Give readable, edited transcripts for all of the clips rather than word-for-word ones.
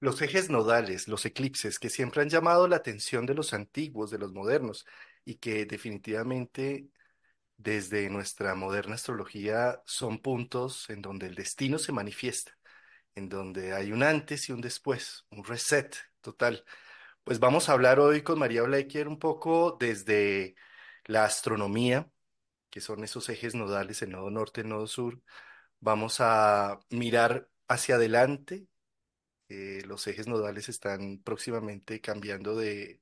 Los ejes nodales, los eclipses, que siempre han llamado la atención de los antiguos, de los modernos, y que definitivamente desde nuestra moderna astrología son puntos en donde el destino se manifiesta, en donde hay un antes y un después, un reset total. Pues vamos a hablar hoy con María Blequier un poco desde la astronomía, que son esos ejes nodales, el nodo norte, el nodo sur. Vamos a mirar hacia adelante. Los ejes nodales están próximamente cambiando de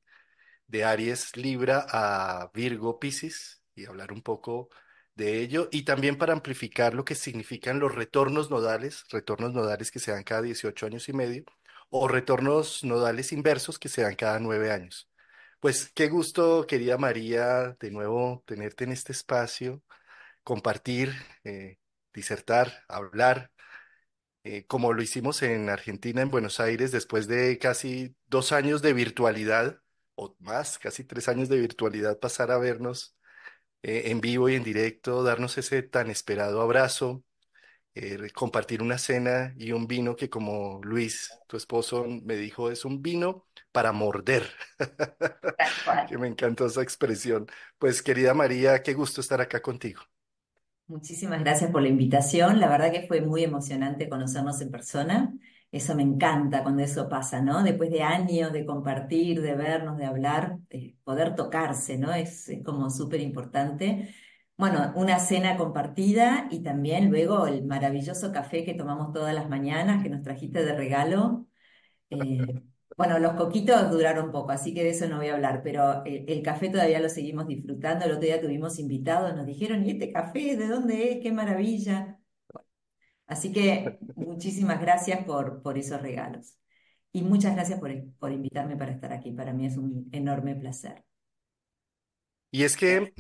Aries Libra a Virgo Piscis y hablar un poco de ello y también para amplificar lo que significan los retornos nodales que se dan cada 18 años y medio o retornos nodales inversos que se dan cada 9 años. Pues qué gusto, querida María, de nuevo tenerte en este espacio, compartir, disertar, hablar como lo hicimos en Argentina, en Buenos Aires, después de casi 2 años de virtualidad, o más, casi 3 años de virtualidad, pasar a vernos en vivo y en directo, darnos ese tan esperado abrazo, compartir una cena y un vino que como Luis, tu esposo, me dijo, es un vino para morder, Tal cual. que me encantó esa expresión. Pues querida María, qué gusto estar acá contigo. Muchísimas gracias por la invitación. La verdad que fue muy emocionante conocernos en persona. Eso me encanta cuando eso pasa, ¿no? Después de años de compartir, de vernos, de hablar, poder tocarse, ¿no? Es como súper importante. Bueno, una cena compartida y también luego el maravilloso café que tomamos todas las mañanas, que nos trajiste de regalo. Eh, bueno, los coquitos duraron poco, así que de eso no voy a hablar, pero el café todavía lo seguimos disfrutando. El otro día tuvimos invitados, nos dijeron, ¿y este café de dónde es? ¡Qué maravilla! Así que muchísimas gracias por esos regalos. Y muchas gracias por invitarme para estar aquí. Para mí es un enorme placer. Y es que,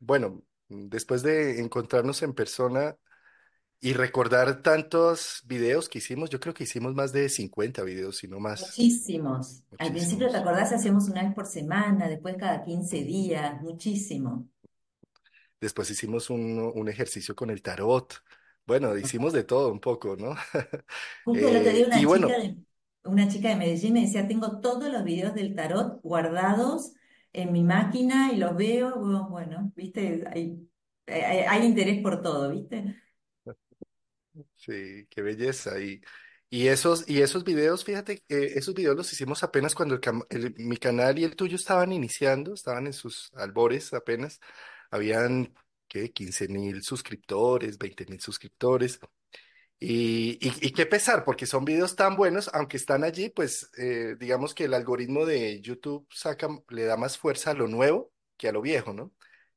bueno, después de encontrarnos en persona, y recordar tantos videos que hicimos, yo creo que hicimos más de 50 videos, si no más, Muchísimos. Al principio, ¿te muchísimos. acordás? Hacíamos una vez por semana, después cada 15 Mm. días, muchísimo. Después hicimos un ejercicio con el tarot. Bueno, hicimos de todo un poco, ¿no? Justo el otro día Y bueno, una chica de Medellín me decía, tengo todos los videos del tarot guardados en mi máquina y los veo. Bueno, viste, hay interés por todo, ¿viste? sí, qué belleza. Y esos videos, fíjate, esos videos los hicimos apenas cuando mi canal y el tuyo estaban iniciando, estaban en sus albores apenas. Habían, ¿qué? 15.000 suscriptores, 20.000 suscriptores. Y qué pesar, porque son videos tan buenos, aunque están allí, pues digamos que el algoritmo de YouTube le da más fuerza a lo nuevo que a lo viejo, ¿no?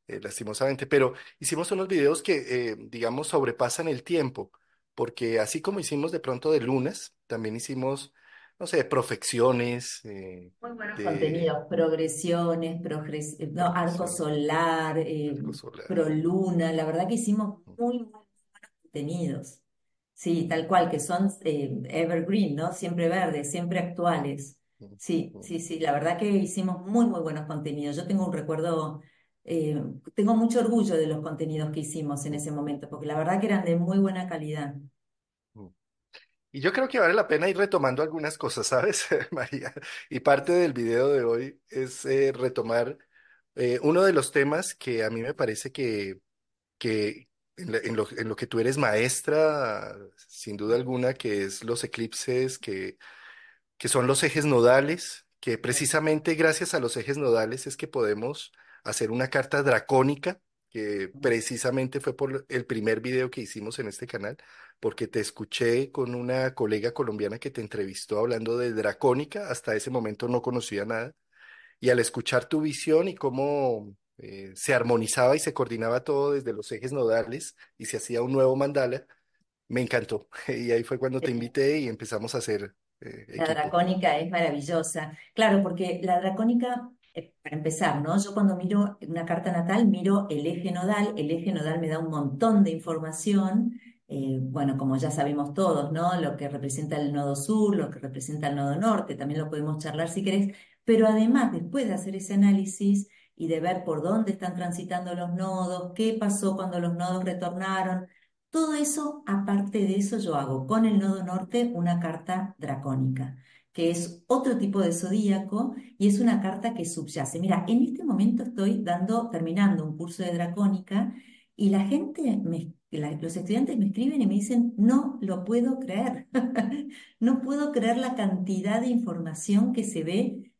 Lastimosamente, pero hicimos unos videos que, digamos, sobrepasan el tiempo, porque así como hicimos de pronto de lunas, también hicimos, no sé, profecciones, Muy buenos de contenidos, progresiones, no, arco progresión, solar, arco solar. proluna. La verdad que hicimos muy buenos contenidos. Sí, tal cual, que son evergreen, ¿no? Siempre verdes, siempre actuales. Sí, sí, sí, la verdad que hicimos muy buenos contenidos. Yo tengo un recuerdo, eh, tengo mucho orgullo de los contenidos que hicimos en ese momento, porque la verdad que eran de muy buena calidad. Y yo creo que vale la pena ir retomando algunas cosas, ¿sabes, María? Y parte del video de hoy es retomar uno de los temas que a mí me parece que en lo que tú eres maestra, sin duda alguna, que es los eclipses, que son los ejes nodales, que precisamente gracias a los ejes nodales es que podemos hacer una carta dracónica, que precisamente fue por el primer video que hicimos en este canal, porque te escuché con una colega colombiana que te entrevistó hablando de dracónica, hasta ese momento no conocía nada, y al escuchar tu visión y cómo se armonizaba y se coordinaba todo desde los ejes nodales y se hacía un nuevo mandala, me encantó. Y ahí fue cuando te invité y empezamos a hacer La equipo. dracónica es maravillosa. Claro, porque la dracónica, para empezar, ¿no? Yo cuando miro una carta natal, miro el eje nodal me da un montón de información, bueno, como ya sabemos todos, ¿no? Lo que representa el nodo sur, lo que representa el nodo norte, también lo podemos charlar si querés, pero además, después de hacer ese análisis y de ver por dónde están transitando los nodos, qué pasó cuando los nodos retornaron, Todo eso, aparte de eso, yo hago con el nodo norte una carta dracónica, que es otro tipo de zodíaco y es una carta que subyace. Mira, en este momento estoy terminando un curso de dracónica y la gente, los estudiantes me escriben y me dicen, no lo puedo creer, no puedo creer la cantidad de información que se ve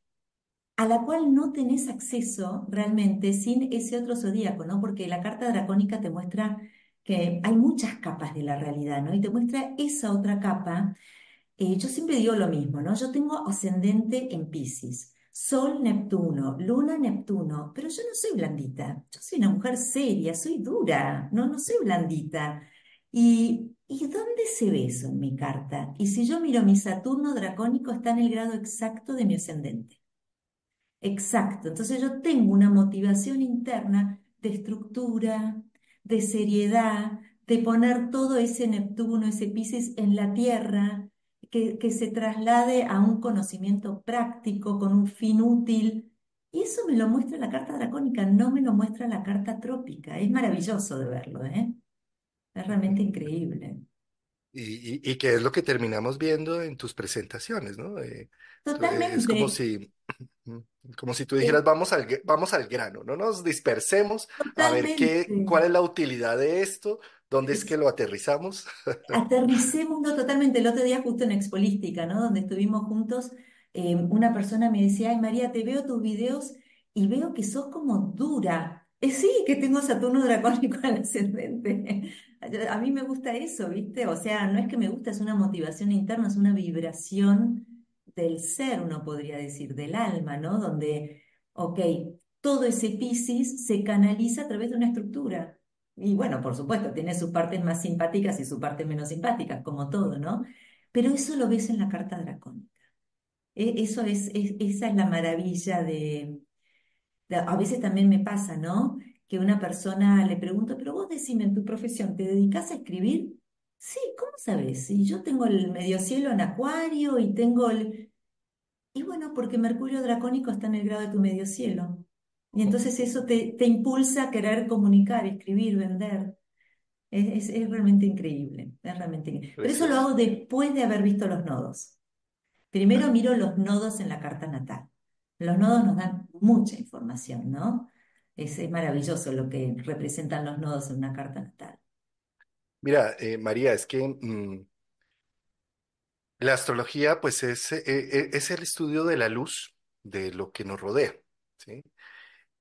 a la cual no tenés acceso realmente sin ese otro zodíaco, ¿no? Porque la carta dracónica te muestra que hay muchas capas de la realidad, ¿no? Y te muestra esa otra capa. Yo siempre digo lo mismo, ¿no? Yo tengo ascendente en Piscis, Sol Neptuno, Luna Neptuno, pero yo no soy blandita, yo soy una mujer seria, soy dura, no soy blandita. ¿Y dónde se ve eso en mi carta? Y si yo miro mi Saturno dracónico, está en el grado exacto de mi ascendente. Exacto, entonces yo tengo una motivación interna de estructura, de seriedad, de poner todo ese Neptuno, ese Piscis en la tierra, que se traslade a un conocimiento práctico con un fin útil. Y eso me lo muestra la carta dracónica, no me lo muestra la carta trópica. Es maravilloso de verlo, ¿eh? Es realmente increíble. Y que es lo que terminamos viendo en tus presentaciones, ¿no? Es Totalmente, mm, como si tú eh, dijeras, vamos al grano, no nos dispersemos a ver totalmente. cuál es la utilidad de esto, dónde es que lo aterrizamos. Aterricémoslo totalmente. El otro día, justo en Expolística, ¿no? Donde estuvimos juntos, una persona me decía, ay María, te veo tus videos y veo que sos como dura. Sí, que tengo Saturno dracónico en el ascendente. A mí me gusta eso, ¿viste? O sea, no es que me gusta, es una motivación interna, es una vibración del ser, uno podría decir, del alma, ¿no? Donde, ok, todo ese Piscis se canaliza a través de una estructura. Y bueno, por supuesto, tiene sus partes más simpáticas y sus partes menos simpáticas, como todo, ¿no? Pero eso lo ves en la carta dracónica. Eso esa es la maravilla a veces también me pasa, ¿no? Que una persona le pregunto, pero vos decime en tu profesión, ¿te dedicás a escribir? Sí, ¿cómo sabés? Y yo tengo el medio cielo en Acuario y tengo el... Y bueno, porque Mercurio dracónico está en el grado de tu medio cielo. Y entonces eso te impulsa a querer comunicar, escribir, vender. Es realmente increíble, es realmente increíble. Pero eso lo Precioso. hago después de haber visto los nodos. Primero miro los nodos en la carta natal. Los nodos nos dan mucha información, ¿no? Es maravilloso lo que representan los nodos en una carta natal. Mira, María, es que la astrología, pues, es el estudio de la luz, de lo que nos rodea, ¿sí?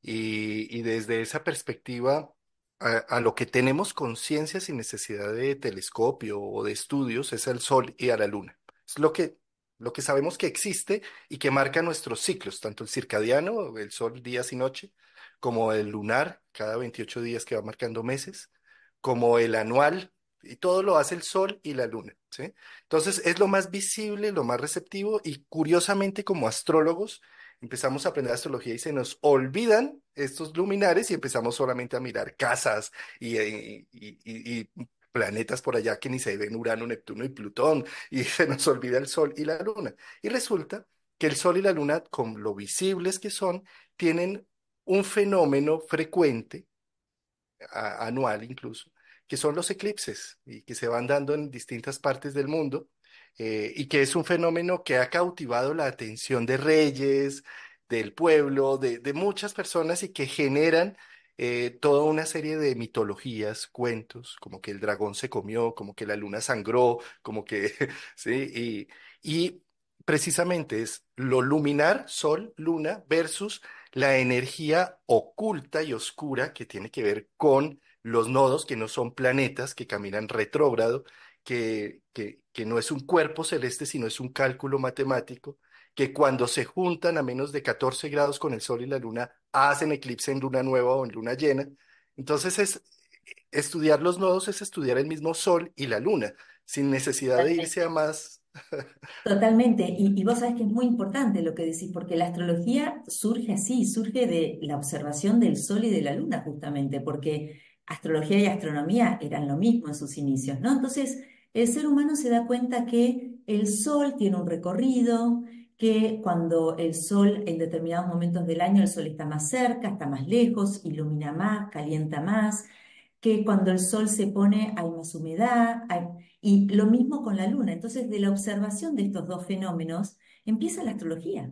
Y desde esa perspectiva, a lo que tenemos conciencia sin necesidad de telescopio o de estudios es al Sol y a la Luna. Es lo que sabemos que existe y que marca nuestros ciclos, tanto el circadiano, el Sol días y noche, como el lunar, cada 28 días que va marcando meses, como el anual, y todo lo hace el Sol y la Luna, ¿sí? Entonces es lo más visible, lo más receptivo y curiosamente como astrólogos, empezamos a aprender astrología y se nos olvidan estos luminares y empezamos solamente a mirar casas y planetas por allá que ni se ven, Urano, Neptuno y Plutón, y se nos olvida el Sol y la Luna. Y resulta que el Sol y la Luna, con lo visibles que son, tienen un fenómeno frecuente, anual incluso, que son los eclipses y que se van dando en distintas partes del mundo, y que es un fenómeno que ha cautivado la atención de reyes, del pueblo, de muchas personas y que generan toda una serie de mitologías, cuentos, como que el dragón se comió, como que la luna sangró, como que, sí, y precisamente es lo luminar, sol, luna, versus la energía oculta y oscura que tiene que ver con los nodos, que no son planetas, que caminan retrógrado, que no es un cuerpo celeste, sino es un cálculo matemático, que cuando se juntan a menos de 14 grados con el Sol y la Luna, hacen eclipse en luna nueva o en luna llena. Entonces, estudiar los nodos es estudiar el mismo Sol y la Luna, sin necesidad de irse a más. Totalmente, y vos sabés que es muy importante lo que decís, porque la astrología surge así, surge de la observación del Sol y de la Luna, justamente, porque astrología y astronomía eran lo mismo en sus inicios, ¿no? Entonces, el ser humano se da cuenta que el Sol tiene un recorrido, que cuando el Sol, en determinados momentos del año, el Sol está más cerca, está más lejos, ilumina más, calienta más. que cuando el sol se pone hay más humedad, y lo mismo con la luna. Entonces, de la observación de estos dos fenómenos empieza la astrología,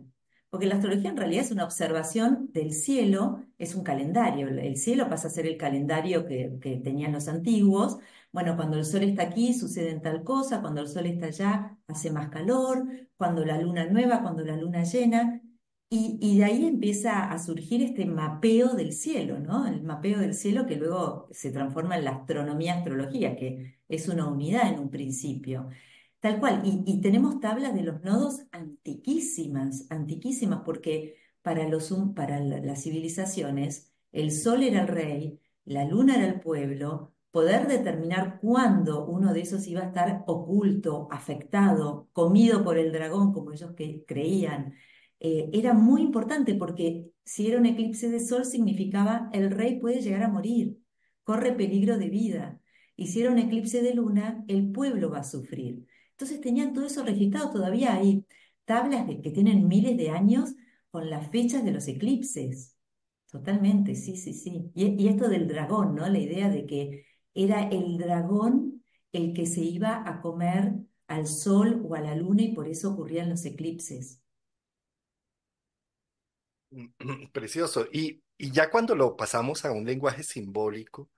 porque la astrología en realidad es una observación del cielo, es un calendario. El cielo pasa a ser el calendario que tenían los antiguos. Bueno, cuando el sol está aquí sucede tal cosa, cuando el sol está allá hace más calor, cuando la luna nueva, cuando la luna llena. Y de ahí empieza a surgir este mapeo del cielo, ¿no? El mapeo del cielo que luego se transforma en la astronomía, astrología, que es una unidad en un principio. Tal cual. Y tenemos tablas de los nodos antiquísimas, antiquísimas, porque para las civilizaciones el sol era el rey, la luna era el pueblo. Poder determinar cuándo uno de esos iba a estar oculto, afectado, comido por el dragón, como ellos creían, era muy importante porque si era un eclipse de sol significaba el rey puede llegar a morir, corre peligro de vida. Y si era un eclipse de luna, el pueblo va a sufrir. Entonces tenían todo eso registrado, todavía hay tablas que tienen miles de años con las fechas de los eclipses. Totalmente, sí, sí, sí. Y esto del dragón, ¿no? La idea de que era el dragón el que se iba a comer al sol o a la luna y por eso ocurrían los eclipses. Precioso. Y ya cuando lo pasamos a un lenguaje simbólico,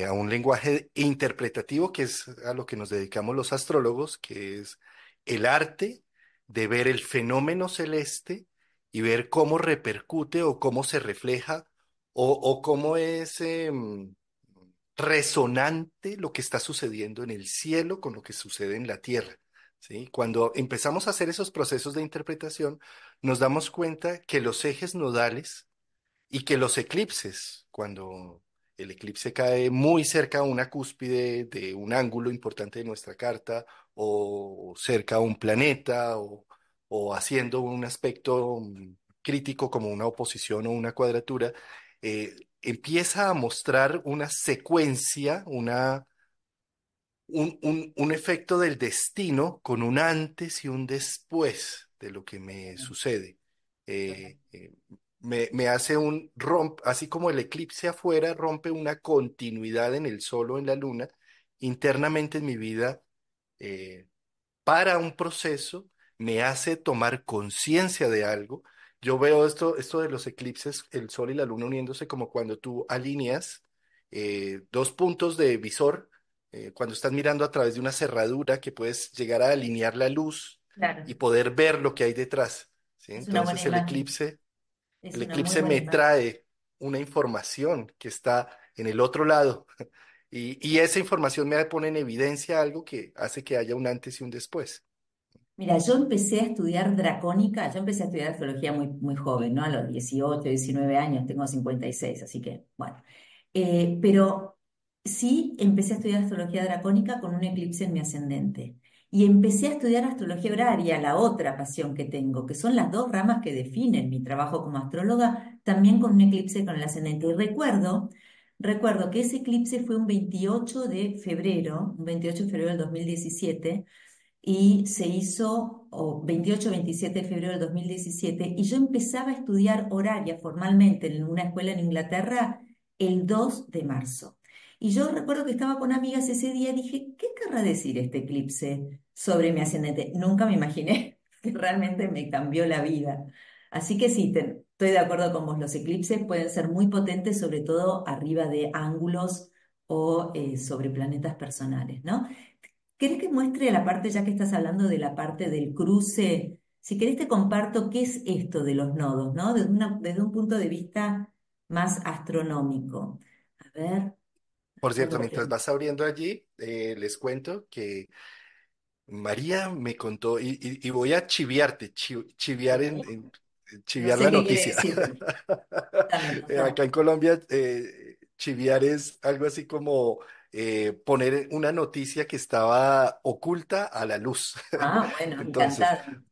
a un lenguaje interpretativo, que es a lo que nos dedicamos los astrólogos, que es el arte de ver el fenómeno celeste y ver cómo repercute o cómo se refleja o cómo es resonante lo que está sucediendo en el cielo con lo que sucede en la tierra. ¿Sí? Cuando empezamos a hacer esos procesos de interpretación, nos damos cuenta que los ejes nodales y que los eclipses, cuando el eclipse cae muy cerca a una cúspide de un ángulo importante de nuestra carta, o cerca a un planeta, o haciendo un aspecto crítico como una oposición o una cuadratura, empieza a mostrar una secuencia, un efecto del destino con un antes y un después de lo que me sucede. Eh, eh, me hace así como el eclipse afuera rompe una continuidad en el sol o en la luna, internamente en mi vida, eh, para un proceso, me hace tomar conciencia de algo. Yo veo esto de los eclipses, el sol y la luna uniéndose como cuando tú alineas dos puntos de visor, cuando estás mirando a través de una cerradura que puedes llegar a alinear la luz y Claro, poder ver lo que hay detrás. ¿Sí? es una buena Entonces imagen, es el una muy eclipse buena me imagen. trae una información que está en el otro lado. Y esa información me pone en evidencia algo que hace que haya un antes y un después. Mira, yo empecé a estudiar dracónica, yo empecé a estudiar astrología muy, muy joven, ¿no? A los 18, 19 años, tengo 56, así que, bueno. Pero sí empecé a estudiar astrología dracónica con un eclipse en mi ascendente. Y empecé a estudiar astrología horaria, la otra pasión que tengo, que son las dos ramas que definen mi trabajo como astróloga, también con un eclipse con el ascendente. Y recuerdo que ese eclipse fue un 28 de febrero, un 28 de febrero del 2017 y se hizo 28-27 de febrero del 2017 y yo empezaba a estudiar horaria formalmente en una escuela en Inglaterra el 2 de marzo. Y yo recuerdo que estaba con amigas ese día y dije, ¿qué querrá decir este eclipse sobre mi ascendente? Nunca me imaginé que realmente me cambió la vida. Así que sí, estoy de acuerdo con vos, los eclipses pueden ser muy potentes, sobre todo arriba de ángulos o sobre planetas personales, ¿no? ¿Querés que muestre la parte, ya que estás hablando de la parte del cruce? Si querés te comparto qué es esto de los nodos, ¿no? Desde un punto de vista más astronómico. A ver, Por acá cierto, lo mientras tengo. vas abriendo allí, les cuento que María me contó, y voy a chiviarte, chiviar No chiviar sé la qué quiere noticia. decir, pero contame, Acá contame. en Colombia, chiviar es algo así como poner una noticia que estaba oculta a la luz. Ah, bueno, Entonces, encantada.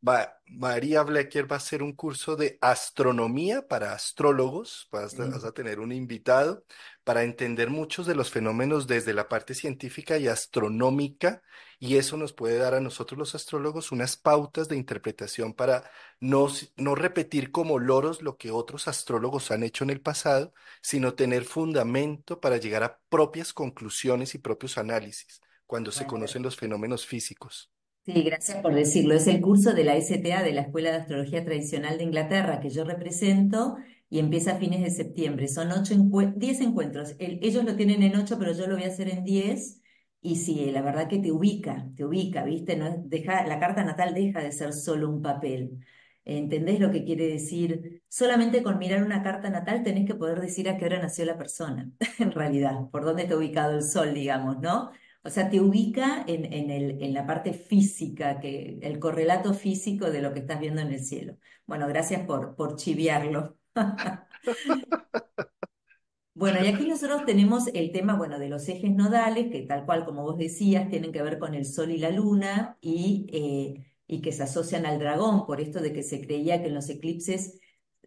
María Blecker va a hacer un curso de astronomía para astrólogos, vas a Sí. tener un invitado para entender muchos de los fenómenos desde la parte científica y astronómica, y eso nos puede dar a nosotros los astrólogos unas pautas de interpretación para no repetir como loros lo que otros astrólogos han hecho en el pasado, sino tener fundamento para llegar a propias conclusiones y propios análisis cuando se Bueno, conocen los fenómenos físicos. sí, gracias por decirlo. Es el curso de la STA, de la Escuela de Astrología Tradicional de Inglaterra, que yo represento y empieza a fines de septiembre. Son 10 encuentros. Ellos lo tienen en 8, pero yo lo voy a hacer en 10. Y sí, la verdad que te ubica, ¿viste? No la carta natal deja de ser solo un papel. ¿Entendés lo que quiere decir? Solamente con mirar una carta natal tenés que poder decir a qué hora nació la persona, en realidad, por dónde está ubicado el sol, digamos, ¿no? O sea, te ubica en la parte física, el correlato físico de lo que estás viendo en el cielo. Bueno, gracias por chiviarlo. Bueno, y aquí nosotros tenemos el tema, bueno, de los ejes nodales, que tal cual como vos decías, tienen que ver con el Sol y la Luna y que se asocian al dragón, por esto de que se creía que en los eclipses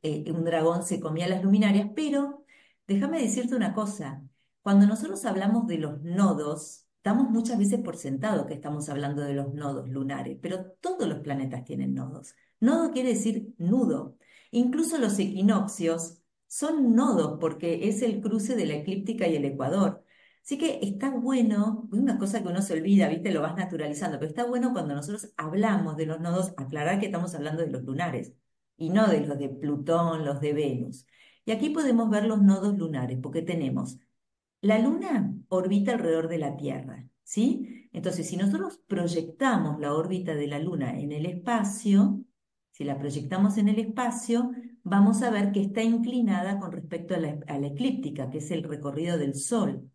un dragón se comía las luminarias, pero déjame decirte una cosa, cuando nosotros hablamos de los nodos, damos muchas veces por sentado que estamos hablando de los nodos lunares, pero todos los planetas tienen nodos. Nodo quiere decir nudo. Incluso los equinoccios son nodos porque es el cruce de la eclíptica y el ecuador. Así que está bueno, es una cosa que uno se olvida, ¿viste? Lo vas naturalizando, pero está bueno cuando nosotros hablamos de los nodos, aclarar que estamos hablando de los lunares y no de los de Plutón, los de Venus. Y aquí podemos ver los nodos lunares, porque tenemos la Luna orbita alrededor de la Tierra, ¿sí? Entonces, si nosotros proyectamos la órbita de la Luna en el espacio, si la proyectamos en el espacio, vamos a ver que está inclinada con respecto a la eclíptica, que es el recorrido del Sol.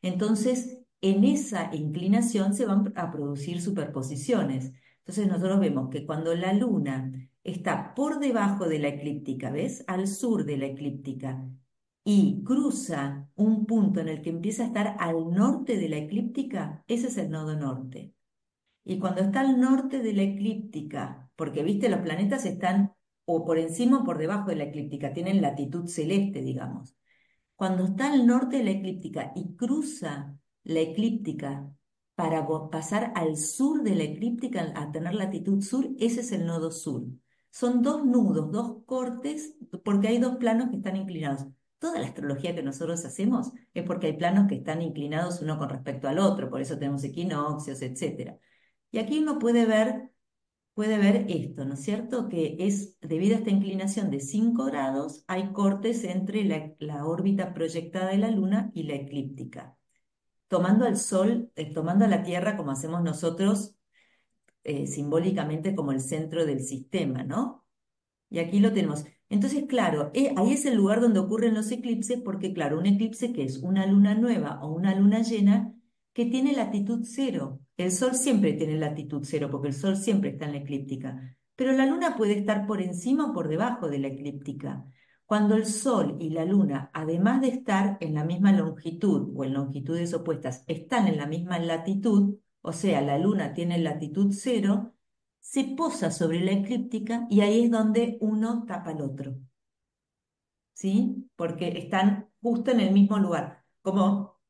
Entonces, en esa inclinación se van a producir superposiciones. Entonces, nosotros vemos que cuando la Luna está por debajo de la eclíptica, ¿ves? Al sur de la eclíptica, y cruza un punto en el que empieza a estar al norte de la eclíptica, ese es el nodo norte. Y cuando está al norte de la eclíptica, porque viste, los planetas están o por encima o por debajo de la eclíptica, tienen latitud celeste, digamos. Cuando está al norte de la eclíptica y cruza la eclíptica para pasar al sur de la eclíptica, a tener latitud sur, ese es el nodo sur. Son dos nudos, dos cortes, porque hay dos planos que están inclinados. Toda la astrología que nosotros hacemos es porque hay planos que están inclinados uno con respecto al otro, por eso tenemos equinoccios, etcétera. Y aquí uno puede ver esto, ¿no es cierto? Que es debido a esta inclinación de 5 grados, hay cortes entre la órbita proyectada de la Luna y la eclíptica. Tomando al Sol, tomando a la Tierra como hacemos nosotros, simbólicamente como el centro del sistema, ¿no? Y aquí lo tenemos. Entonces, claro, ahí es el lugar donde ocurren los eclipses, porque, claro, un eclipse que es una luna nueva o una luna llena que tiene latitud cero. El Sol siempre tiene latitud cero, porque el Sol siempre está en la eclíptica. Pero la luna puede estar por encima o por debajo de la eclíptica. Cuando el Sol y la luna, además de estar en la misma longitud o en longitudes opuestas, están en la misma latitud, o sea, la luna tiene latitud cero, se posa sobre la eclíptica y ahí es donde uno tapa al otro, ¿sí? Porque están justo en el mismo lugar. Como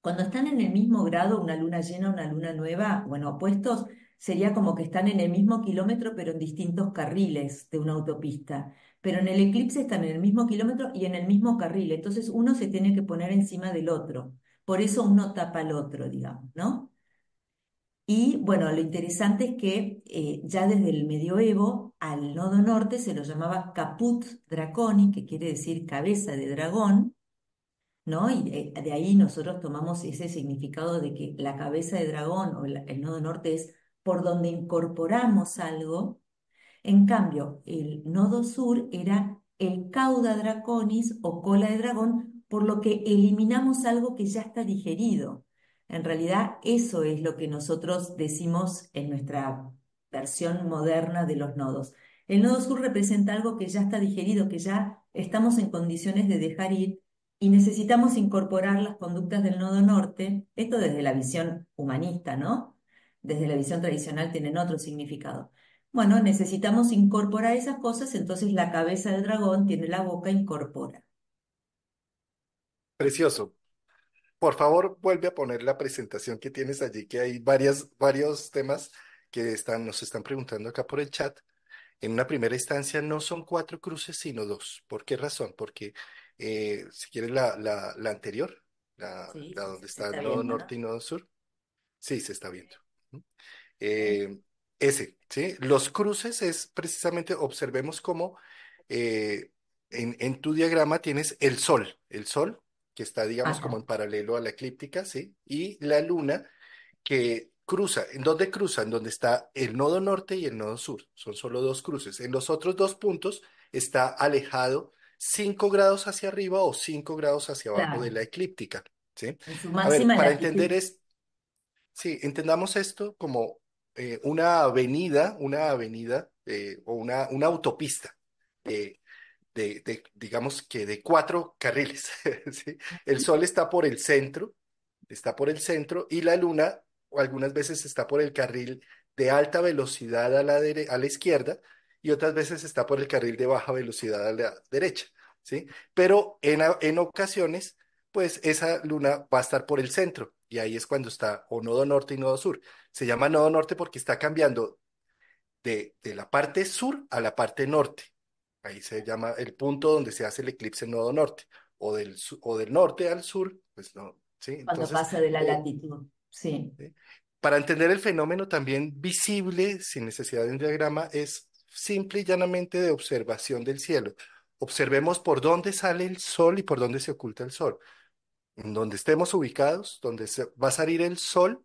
cuando están en el mismo grado, una luna llena, una luna nueva, bueno, opuestos, sería como que están en el mismo kilómetro, pero en distintos carriles de una autopista. Pero en el eclipse están en el mismo kilómetro y en el mismo carril. Entonces uno se tiene que poner encima del otro. Por eso uno tapa al otro, digamos, ¿no? Y bueno, lo interesante es que ya desde el medioevo al nodo norte se lo llamaba Caput Draconi, que quiere decir cabeza de dragón, ¿no? Y de ahí nosotros tomamos ese significado de que la cabeza de dragón o el nodo norte es por donde incorporamos algo. En cambio, el nodo sur era el cauda draconis o cola de dragón, por lo que eliminamos algo que ya está digerido. En realidad, eso es lo que nosotros decimos en nuestra versión moderna de los nodos. El nodo sur representa algo que ya está digerido, que ya estamos en condiciones de dejar ir y necesitamos incorporar las conductas del nodo norte, esto desde la visión humanista, ¿no? Desde la visión tradicional tienen otro significado. Bueno, necesitamos incorporar esas cosas, entonces la cabeza del dragón tiene la boca incorpora. Precioso. Por favor, vuelve a poner la presentación que tienes allí, que hay varios temas que nos están preguntando acá por el chat. En una primera instancia no son cuatro cruces, sino dos. ¿Por qué razón? Porque si quieres la anterior, Sí, la sí, donde sí, se está está nodo viendo, ¿no? norte y nodo sur, sí, se está viendo. Ujú. Ok. Eh, ese, ¿sí? Los cruces es precisamente, observemos cómo eh, en tu diagrama tienes el sol que está, digamos, como Acá, en paralelo a la eclíptica, ¿sí? Y la luna que cruza. ¿En dónde cruza? En donde está el nodo norte y el nodo sur. Son solo dos cruces. En los otros dos puntos está alejado 5 grados hacia arriba o 5 grados hacia abajo de claro, la eclíptica, ¿sí? en su A ver, máxima para entender latitud. es, sí, entendamos esto como una avenida o una autopista digamos que de cuatro carriles, ¿sí? El sol está por el centro y la luna o algunas veces está por el carril de alta velocidad a la izquierda y otras veces está por el carril de baja velocidad a la derecha, ¿sí? Pero en ocasiones, pues esa luna va a estar por el centro y ahí es cuando está o nodo norte y nodo sur. Se llama nodo norte porque está cambiando de la parte sur a la parte norte. Ahí se llama el punto donde se hace el eclipse en nodo norte, o del norte al sur, pues no, ¿sí? Cuando Entonces, pasa de la eh, latitud. Sí, ¿sí? Para entender el fenómeno también visible, sin necesidad de un diagrama, es simple y llanamente de observación del cielo. Observemos por dónde sale el sol y por dónde se oculta el sol. En donde estemos ubicados, va a salir el sol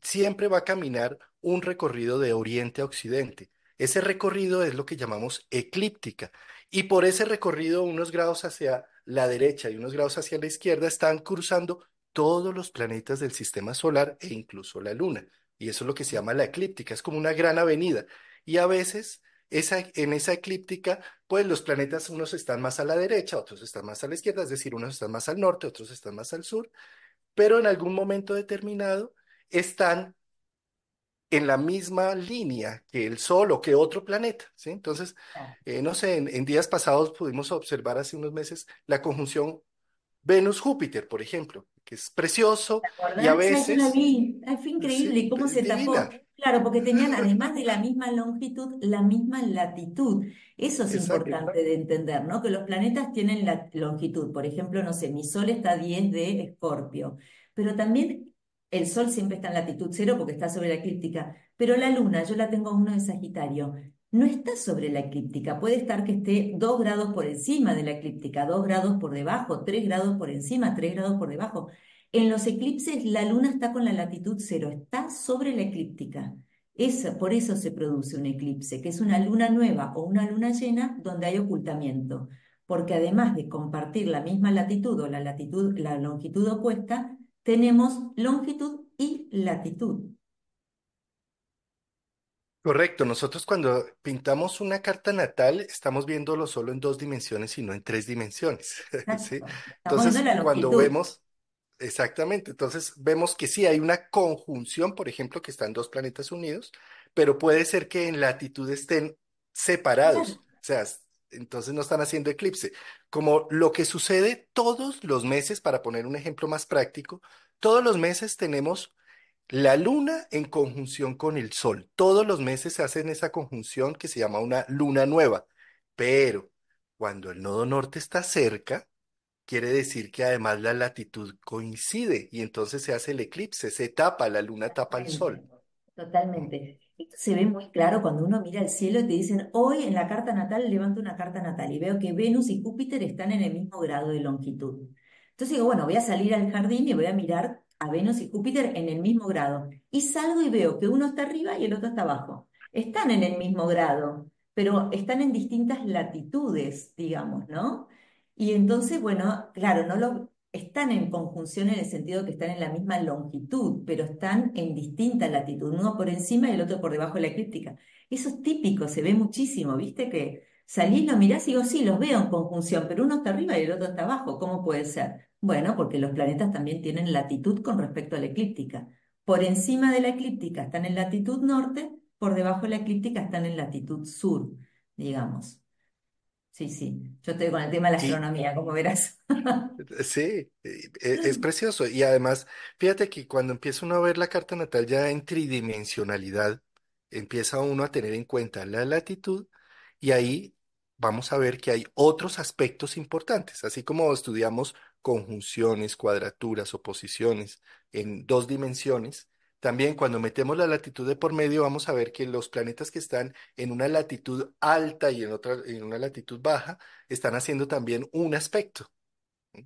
siempre va a caminar un recorrido de oriente a occidente. Ese recorrido es lo que llamamos eclíptica. Y por ese recorrido, unos grados hacia la derecha y unos grados hacia la izquierda, están cruzando todos los planetas del sistema solar e incluso la Luna. Y eso es lo que se llama la eclíptica. Es como una gran avenida. Y a veces, en esa eclíptica, pues los planetas, unos están más a la derecha, otros están más a la izquierda, es decir, unos están más al norte, otros están más al sur, pero en algún momento determinado están en la misma línea que el Sol o que otro planeta, ¿sí? Entonces, claro. no sé, en días pasados pudimos observar hace unos meses la conjunción Venus-Júpiter, por ejemplo, que es precioso ¿Te y a acordás? ¿Sabes? Yo la veces, vi. Ay, fue increíble. ¿Y sí, cómo se tapó? divina, Claro, porque tenían, además de la misma longitud, la misma latitud. Eso es exacto, importante de entender, ¿no? Que los planetas tienen la longitud. Por ejemplo, no sé, mi Sol está a 10 de Escorpio, pero también el Sol siempre está en latitud cero porque está sobre la eclíptica. Pero la Luna, yo la tengo a 1 de Sagitario. No está sobre la eclíptica, puede estar que esté 2 grados por encima de la eclíptica, 2 grados por debajo, 3 grados por encima, 3 grados por debajo. En los eclipses la luna está con la latitud cero, está sobre la eclíptica. Por eso se produce un eclipse, que es una luna nueva o una luna llena donde hay ocultamiento. Porque además de compartir la misma latitud o la longitud opuesta, tenemos longitud y latitud. correcto. Nosotros cuando pintamos una carta natal estamos viéndolo solo en dos dimensiones y no en tres dimensiones, ¿sí? Exacto. Estamos viendo Entonces, la cuando longitud. vemos exactamente, entonces vemos que sí hay una conjunción, por ejemplo, que están dos planetas unidos, pero puede ser que en latitud estén Claro. separados, o sea, entonces no están haciendo eclipse. Como lo que sucede todos los meses, para poner un ejemplo más práctico, todos los meses tenemos la luna en conjunción con el sol. Todos los meses se hacen esa conjunción que se llama una luna nueva, pero cuando el nodo norte está cerca, quiere decir que además la latitud coincide y entonces se hace el eclipse, se tapa, la luna tapa el sol. Totalmente, ¿Mm? totalmente. Esto se ve muy claro cuando uno mira el cielo y te dicen, hoy en la carta natal levanto una carta natal y veo que Venus y Júpiter están en el mismo grado de longitud. Entonces digo, bueno, voy a salir al jardín y voy a mirar a Venus y Júpiter en el mismo grado. Y salgo y veo que uno está arriba y el otro está abajo. Están en el mismo grado, pero están en distintas latitudes, digamos, ¿no? Y entonces, bueno, claro, no lo, están en conjunción en el sentido que están en la misma longitud, pero están en distinta latitud, uno por encima y el otro por debajo de la eclíptica. Eso es típico, se ve muchísimo, ¿viste? Que salís, lo mirás y digo, sí, los veo en conjunción, pero uno está arriba y el otro está abajo. ¿Cómo puede ser? Bueno, porque los planetas también tienen latitud con respecto a la eclíptica. Por encima de la eclíptica están en latitud norte, por debajo de la eclíptica están en latitud sur, digamos. sí, sí. Yo estoy con el tema de la Y astronomía, como verás. sí, es precioso. Y además, fíjate que cuando empieza uno a ver la carta natal ya en tridimensionalidad, empieza uno a tener en cuenta la latitud y ahí vamos a ver que hay otros aspectos importantes, así como estudiamos conjunciones, cuadraturas, oposiciones en dos dimensiones. También cuando metemos la latitud de por medio, vamos a ver que los planetas que están en una latitud alta y en otra, en una latitud baja, están haciendo también un aspecto.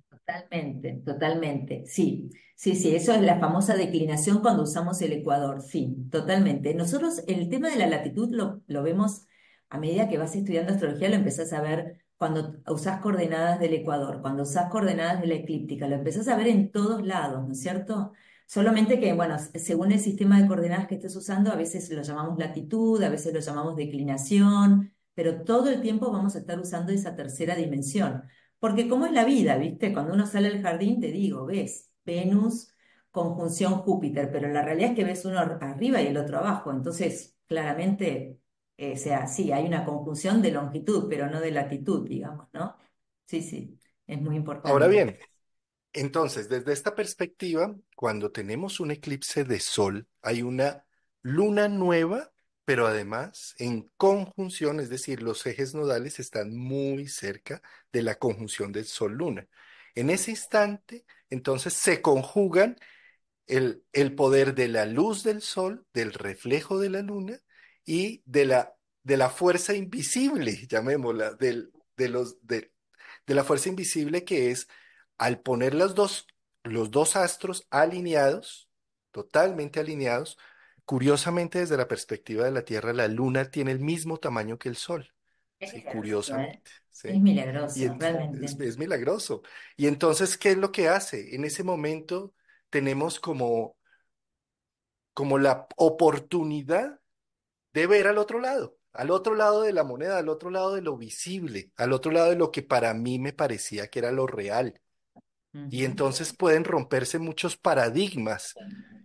Totalmente, totalmente. Sí, sí, sí, eso es la famosa declinación cuando usamos el ecuador. Sí, totalmente. Nosotros el tema de la latitud lo vemos a medida que vas estudiando astrología, lo empezás a ver cuando usás coordenadas del ecuador, cuando usás coordenadas de la eclíptica, lo empezás a ver en todos lados, ¿no es cierto? Solamente que, bueno, según el sistema de coordenadas que estés usando, a veces lo llamamos latitud, a veces lo llamamos declinación, pero todo el tiempo vamos a estar usando esa tercera dimensión. Porque como es la vida, ¿viste? Cuando uno sale al jardín, te digo, ves Venus conjunción Júpiter, pero la realidad es que ves uno arriba y el otro abajo. Entonces, claramente, o sea, sí, hay una conjunción de longitud, pero no de latitud, digamos, ¿no? Sí, sí, es muy Ahora importante. bien, entonces, desde esta perspectiva, cuando tenemos un eclipse de sol, hay una luna nueva, pero además en conjunción, es decir, los ejes nodales están muy cerca de la conjunción del sol-luna. En ese instante, entonces, se conjugan el poder de la luz del sol, del reflejo de la luna y de la fuerza invisible, llamémosla, de la fuerza invisible que es al poner los dos astros alineados, totalmente alineados, curiosamente desde la perspectiva de la Tierra, la luna tiene el mismo tamaño que el sol, Es ¿sí? milagroso, ¿eh? Curiosamente, Es ¿sí? milagroso, realmente. Es milagroso. Y entonces, ¿qué es lo que hace? En ese momento tenemos como la oportunidad de ver al otro lado de la moneda, al otro lado de lo visible, al otro lado de lo que para mí me parecía que era lo real. Y Ujú. entonces pueden romperse muchos paradigmas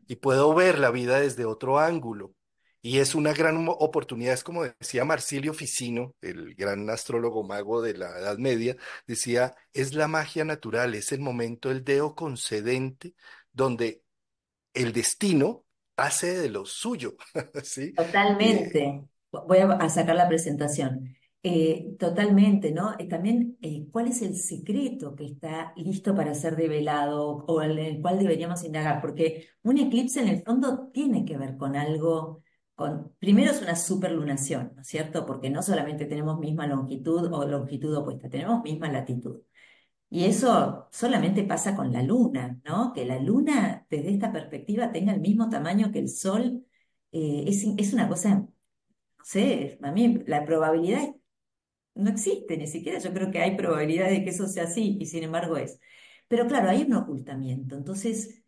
y puedo ver la vida desde otro ángulo. Y es una gran oportunidad, es como decía Marsilio Ficino, el gran astrólogo mago de la Edad Media, decía, es la magia natural, es el momento, el deo concedente, donde el destino hace de lo suyo, ¿sí? Y, Totalmente. Voy a sacar la presentación. Totalmente, ¿no? También, ¿cuál es el secreto que está listo para ser develado o en el cual deberíamos indagar? Porque un eclipse en el fondo tiene que ver con algo, primero es una superlunación, ¿no es cierto? Porque no solamente tenemos misma longitud o longitud opuesta, tenemos misma latitud. Y eso solamente pasa con la luna, ¿no? Que la luna desde esta perspectiva tenga el mismo tamaño que el sol, es una cosa, no sé, a mí la probabilidad no existe, ni siquiera yo creo que hay probabilidad de que eso sea así, y sin embargo es. Pero claro, hay un ocultamiento. Entonces,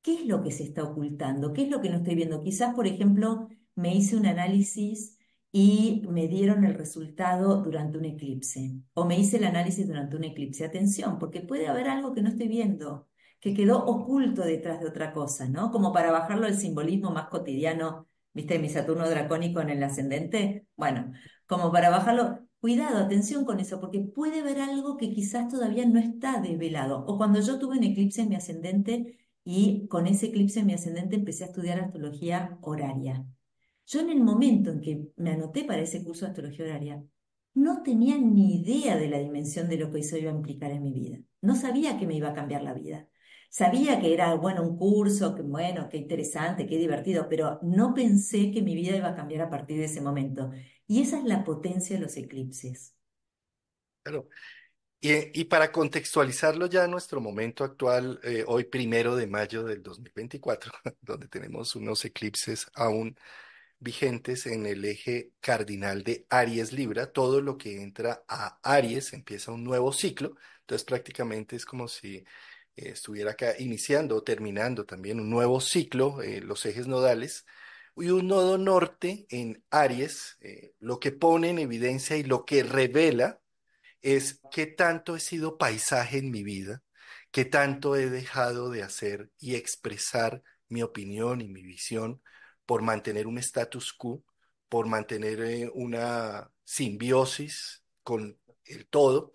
¿qué es lo que se está ocultando? ¿Qué es lo que no estoy viendo? Quizás, por ejemplo, me hice un análisis y me dieron el resultado durante un eclipse, o me hice el análisis durante un eclipse. Atención, porque puede haber algo que no estoy viendo, que quedó oculto detrás de otra cosa, ¿no? Como para bajarlo al simbolismo más cotidiano, ¿viste? Mi Saturno dracónico en el ascendente. Bueno, como para bajarlo. Cuidado, atención con eso, porque puede haber algo que quizás todavía no está desvelado. O cuando yo tuve un eclipse en mi ascendente y con ese eclipse en mi ascendente empecé a estudiar astrología horaria. Yo en el momento en que me anoté para ese curso de astrología horaria, no tenía ni idea de la dimensión de lo que eso iba a implicar en mi vida. No sabía que me iba a cambiar la vida. Sabía que era, bueno, un curso, que bueno, qué interesante, qué divertido, pero no pensé que mi vida iba a cambiar a partir de ese momento. Y esa es la potencia de los eclipses. claro, y para contextualizarlo ya en nuestro momento actual, hoy 1 de mayo del 2024, donde tenemos unos eclipses aún vigentes en el eje cardinal de Aries-Libra, todo lo que entra a Aries empieza un nuevo ciclo, entonces prácticamente es como si estuviera acá iniciando o terminando también un nuevo ciclo, los ejes nodales, y un nodo norte en Aries, lo que pone en evidencia y lo que revela es qué tanto he sido paisaje en mi vida, qué tanto he dejado de hacer y expresar mi opinión y mi visión por mantener un status quo, por mantener una simbiosis con el todo,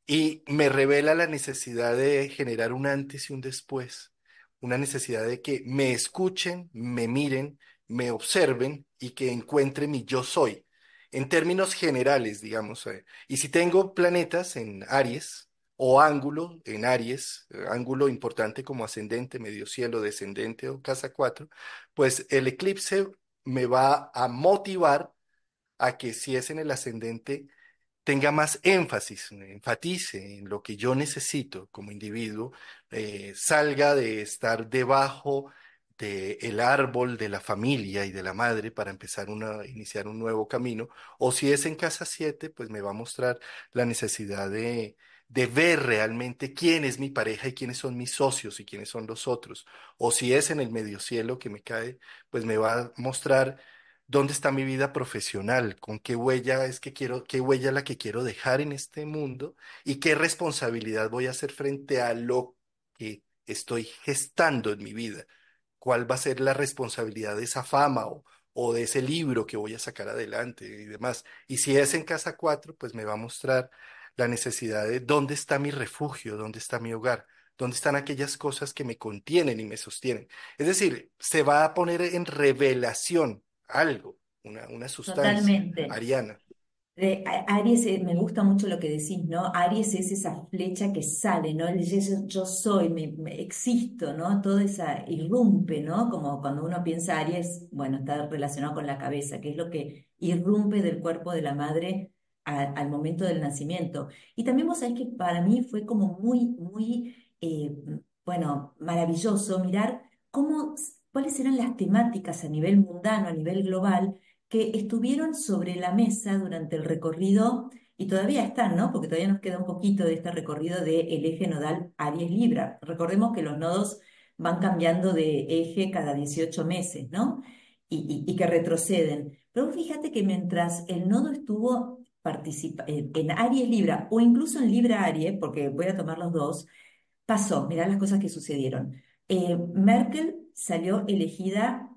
y me revela la necesidad de generar un antes y un después, una necesidad de que me escuchen, me miren, me observen y que encuentre mi yo soy, en términos generales, digamos. Y si tengo planetas en Aries o ángulo en Aries, ángulo importante como ascendente, medio cielo, descendente o casa 4, pues el eclipse me va a motivar a que si es en el ascendente tenga más énfasis, enfatice en lo que yo necesito como individuo, salga de estar debajo del árbol de la familia y de la madre para iniciar un nuevo camino, o si es en casa 7 pues me va a mostrar la necesidad de ver realmente quién es mi pareja y quiénes son mis socios y quiénes son los otros, o si es en el medio cielo que me cae, pues me va a mostrar dónde está mi vida profesional, con qué huella es que quiero, qué huella la que quiero dejar en este mundo y qué responsabilidad voy a hacer frente a lo que estoy gestando en mi vida. ¿Cuál va a ser la responsabilidad de esa fama o de ese libro que voy a sacar adelante y demás? Y si es en casa 4 pues me va a mostrar la necesidad de dónde está mi refugio, dónde está mi hogar, dónde están aquellas cosas que me contienen y me sostienen. Es decir, se va a poner en revelación algo, una sustancia Totalmente. ariana. Aries, me gusta mucho lo que decís, ¿no? Aries es esa flecha que sale, ¿no? El yo soy, existo, ¿no? Toda esa irrumpe, ¿no? Como cuando uno piensa Aries, bueno, está relacionado con la cabeza, que es lo que irrumpe del cuerpo de la madre al momento del nacimiento. Y también vos sabés que para mí fue como muy, bueno, maravilloso mirar cuáles eran las temáticas a nivel mundano, a nivel global que estuvieron sobre la mesa durante el recorrido y todavía están, ¿no? Porque todavía nos queda un poquito de este recorrido del eje nodal Aries-Libra. Recordemos que los nodos van cambiando de eje cada 18 meses, ¿no? Y que retroceden. Pero fíjate que mientras el nodo estuvo en Aries-Libra o incluso en Libra-Aries, porque voy a tomar los dos, pasó, mirá las cosas que sucedieron. Merkel salió elegida,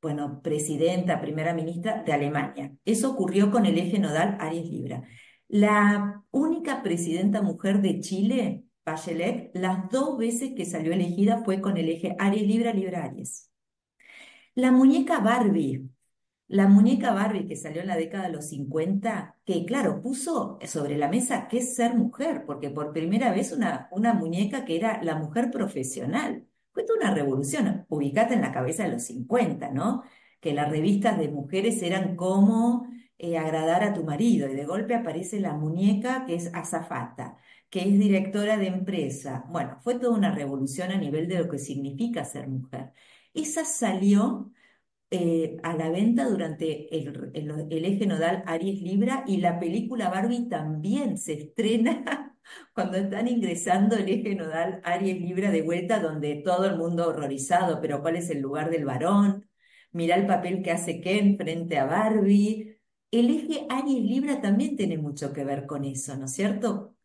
bueno, presidenta, primera ministra de Alemania. Eso ocurrió con el eje nodal Aries-Libra. La única presidenta mujer de Chile, Bachelet, las dos veces que salió elegida fue con el eje Aries-Libra, Libra-Aries. La muñeca Barbie, la muñeca Barbie que salió en la década de los 50, que claro, puso sobre la mesa qué es ser mujer, porque por primera vez una muñeca que era la mujer profesional. Fue toda una revolución. Ubicate en la cabeza de los 50, ¿no? Que las revistas de mujeres eran como agradar a tu marido, y de golpe aparece la muñeca que es azafata, que es directora de empresa. Bueno, fue toda una revolución a nivel de lo que significa ser mujer. Esa salió a la venta durante el eje nodal Aries-Libra, y la película Barbie también se estrena cuando están ingresando el eje nodal Aries-Libra de vuelta, donde todo el mundo horrorizado, pero ¿cuál es el lugar del varón? Mirá el papel que hace Ken frente a Barbie. El eje Aries-Libra también tiene mucho que ver con eso, ¿no es cierto?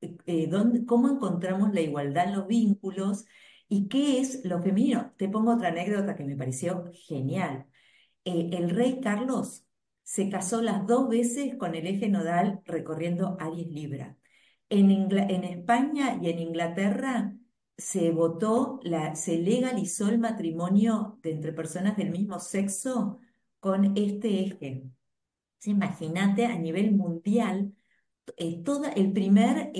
¿Cómo encontramos la igualdad en los vínculos y qué es lo femenino? Te pongo otra anécdota que me pareció genial. El rey Carlos se casó las dos veces con el eje nodal recorriendo Aries-Libra. En España y en Inglaterra se legalizó el matrimonio entre personas del mismo sexo con este eje. Imagínate a nivel mundial, el primer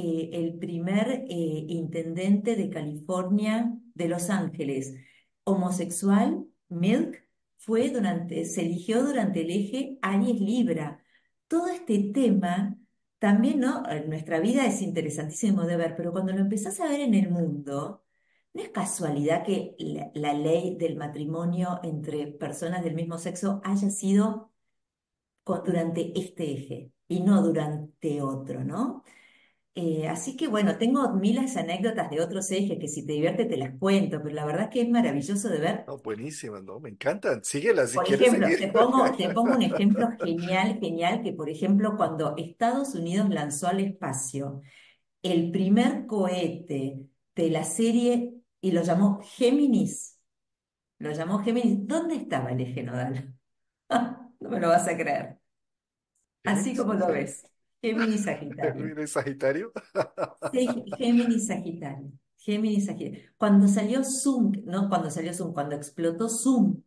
intendente de California, de Los Ángeles, homosexual, Milk, se eligió durante el eje Aries-Libra. Todo este tema también, ¿no? En nuestra vida es interesantísimo de ver, pero cuando lo empezás a ver en el mundo, no es casualidad que la ley del matrimonio entre personas del mismo sexo haya sido durante este eje y no durante otro, ¿no? Así que bueno, tengo miles de anécdotas de otros ejes que si te divierte te las cuento, pero la verdad es que es maravilloso de ver. No, buenísimas, ¿no? Me encantan. Síguela si Por quieres ejemplo, seguir. te pongo un ejemplo genial, genial, que por ejemplo cuando Estados Unidos lanzó al espacio el primer cohete de la serie y lo llamó Géminis, ¿dónde estaba el eje nodal? No me lo vas a creer, así Géminis, como no lo sé. ves. Géminis, Sagitario. Mire, Sagitario. Sí, Géminis, Sagitario. Géminis, Sagitario. Cuando salió Zoom, no cuando salió Zoom, cuando explotó Zoom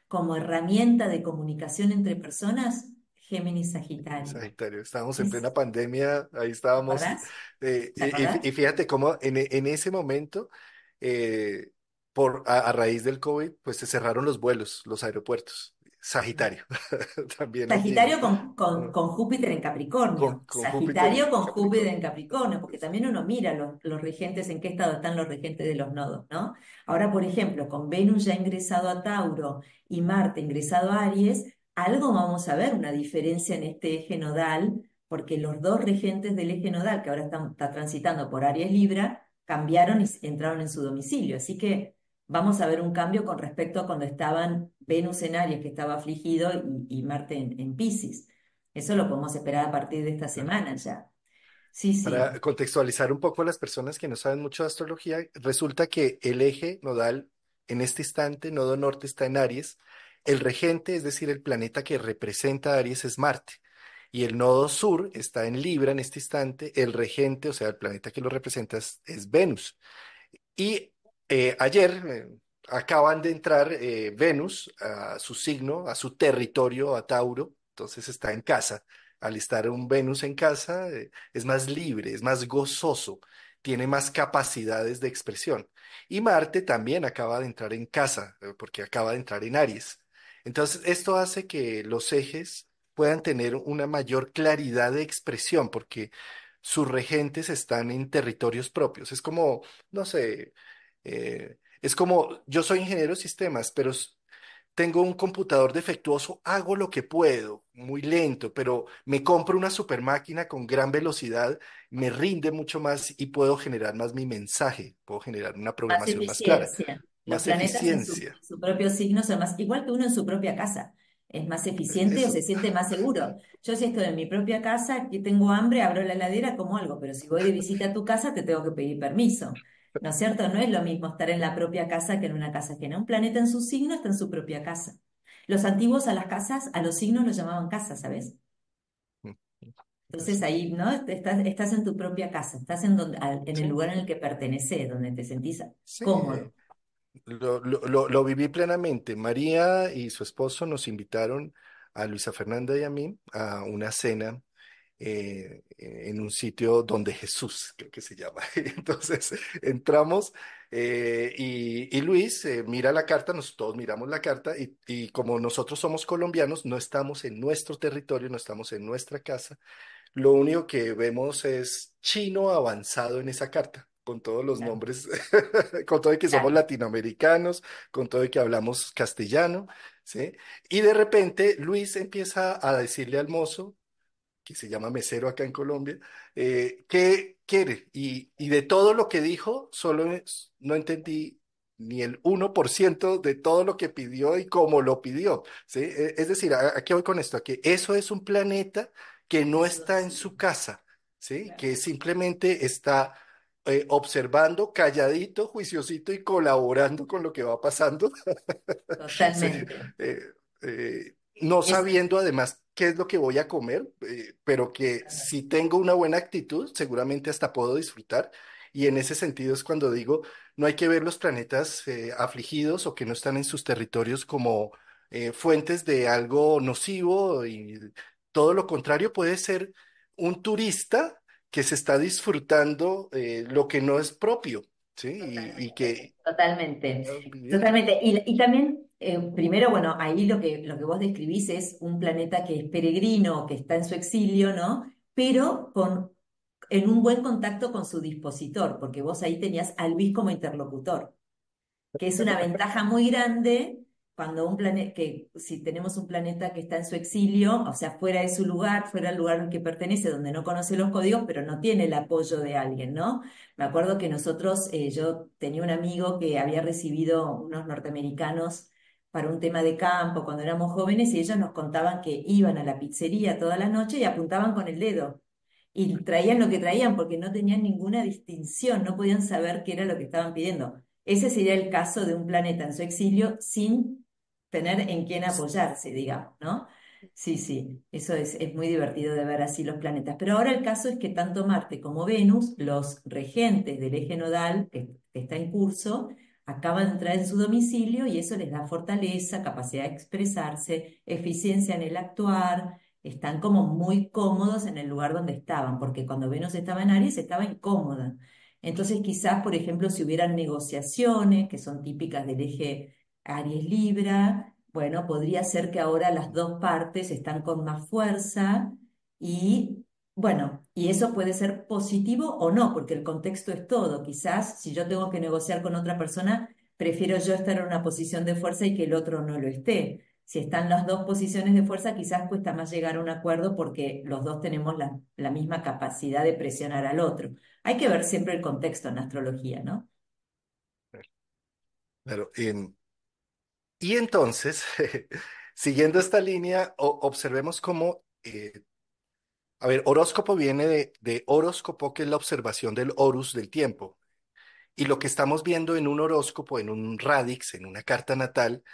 como herramienta de comunicación entre personas, Géminis, Sagitario. Sagitario, estábamos en plena Es, pandemia, ahí ¿te estábamos, acordás? ¿Te y acordás? fíjate cómo en ese momento, eh, a raíz del COVID, pues se cerraron los vuelos, los aeropuertos. Sagitario, también allí, ¿no? Sagitario Ah, con Júpiter en Capricornio, con Júpiter Sagitario en con Júpiter en Capricornio. Capricornio, porque también uno mira los regentes, en qué estado están los regentes de los nodos, ¿no? Ahora, por ejemplo, con Venus ya ingresado a Tauro y Marte ingresado a Aries, algo vamos a ver, una diferencia en este eje nodal, porque los dos regentes del eje nodal, que ahora está transitando por Aries Libra, cambiaron y entraron en su domicilio. Así que vamos a ver un cambio con respecto a cuando estaban Venus en Aries, que estaba afligido, y Marte en Piscis. Eso lo podemos esperar a partir de esta semana ya. Sí, sí, Para contextualizar un poco a las personas que no saben mucho de astrología, resulta que el eje nodal en este instante, nodo norte está en Aries, el regente, es decir, el planeta que representa a Aries es Marte, y el nodo sur está en Libra en este instante, el regente, o sea, el planeta que lo representa es Venus. Y ayer acaban de entrar Venus a su signo, a su territorio, a Tauro, entonces está en casa. Al estar un Venus en casa, es más libre, es más gozoso, tiene más capacidades de expresión. Y Marte también acaba de entrar en casa, porque acaba de entrar en Aries. Entonces, esto hace que los ejes puedan tener una mayor claridad de expresión, porque sus regentes están en territorios propios. Es como no sé, es como, yo soy ingeniero de sistemas, pero tengo un computador defectuoso, hago lo que puedo, muy lento, pero me compro una super máquina con gran velocidad, me rinde mucho más y puedo generar más mi mensaje, puedo generar una más programación más clara, eficiencia. Los más planetas eficiencia. en su propio signo son más, igual que uno en su propia casa. Es más eficiente o Eso, se siente más seguro. Yo si estoy en mi propia casa, que tengo hambre, abro la heladera, como algo, pero si voy de visita a tu casa, te tengo que pedir permiso. ¿No es cierto? No es lo mismo estar en la propia casa que en una casa ajena. Un planeta en su signo está en su propia casa. Los antiguos a las casas, a los signos los llamaban casa, ¿sabes? Entonces eso. ahí, ¿no? Estás en tu propia casa, estás en, en el Sí, lugar en el que perteneces, donde te sentís sí, cómodo. lo viví plenamente. María y su esposo nos invitaron a Luisa Fernanda y a mí a una cena en un sitio donde Jesús, creo que se llama. Entonces entramos y Luis mira la carta, todos miramos la carta y como nosotros somos colombianos, no estamos en nuestro territorio, no estamos en nuestra casa, lo único que vemos es chino avanzado en esa carta. Con todos los Claro, nombres, con todo de que somos claro. latinoamericanos, con todo de que hablamos castellano, ¿sí? Y de repente Luis empieza a decirle al mozo, que se llama mesero acá en Colombia, qué quiere. Y de todo lo que dijo, no entendí ni el 1% de todo lo que pidió y cómo lo pidió, ¿sí? Es decir, ¿a qué voy con esto? A que eso es un planeta que En no su está en domicilio. su casa, ¿sí? Claro. Que simplemente está observando, calladito, juiciosito y colaborando con lo que va pasando. Sí, Totalmente. eh, no Es, sabiendo además qué es lo que voy a comer, pero que si tengo una buena actitud, seguramente hasta puedo disfrutar. Y en ese sentido es cuando digo, no hay que ver los planetas afligidos o que no están en sus territorios como fuentes de algo nocivo y todo lo contrario puede ser un turista que se está disfrutando lo que no es propio, ¿sí? Y totalmente, que totalmente, vivir. totalmente. Y también, primero, bueno, ahí lo que vos describís es un planeta que es peregrino, que está en su exilio, ¿no? Pero en un buen contacto con su dispositor, porque vos ahí tenías a Luis como interlocutor, que es una ventaja muy grande cuando un planeta, que si tenemos un planeta que está en su exilio, o sea, fuera de su lugar, fuera del lugar al que pertenece, donde no conoce los códigos, pero no tiene el apoyo de alguien, ¿no? Me acuerdo que nosotros, yo tenía un amigo que había recibido unos norteamericanos para un tema de campo cuando éramos jóvenes y ellos nos contaban que iban a la pizzería toda la noche y apuntaban con el dedo. Y traían lo que traían porque no tenían ninguna distinción, no podían saber qué era lo que estaban pidiendo. Ese sería el caso de un planeta en su exilio sin tener en quién apoyarse, digamos, ¿no? Sí, sí, eso es muy divertido de ver así los planetas. Pero ahora el caso es que tanto Marte como Venus, los regentes del eje nodal que está en curso, acaban de entrar en su domicilio y eso les da fortaleza, capacidad de expresarse, eficiencia en el actuar, están como muy cómodos en el lugar donde estaban, porque cuando Venus estaba en Aries estaba incómoda. Entonces quizás, por ejemplo, si hubieran negociaciones que son típicas del eje Aries-Libra, bueno, podría ser que ahora las dos partes están con más fuerza y, bueno, y eso puede ser positivo o no, porque el contexto es todo. Quizás si yo tengo que negociar con otra persona, prefiero yo estar en una posición de fuerza y que el otro no lo esté. Si están las dos posiciones de fuerza, quizás cuesta más llegar a un acuerdo porque los dos tenemos la misma capacidad de presionar al otro. Hay que ver siempre el contexto en astrología, ¿no? Claro, y entonces, siguiendo esta línea, observemos cómo, a ver, horóscopo viene de horóscopo, que es la observación del horus del tiempo. Y lo que estamos viendo en un horóscopo, en un radix, en una carta natal,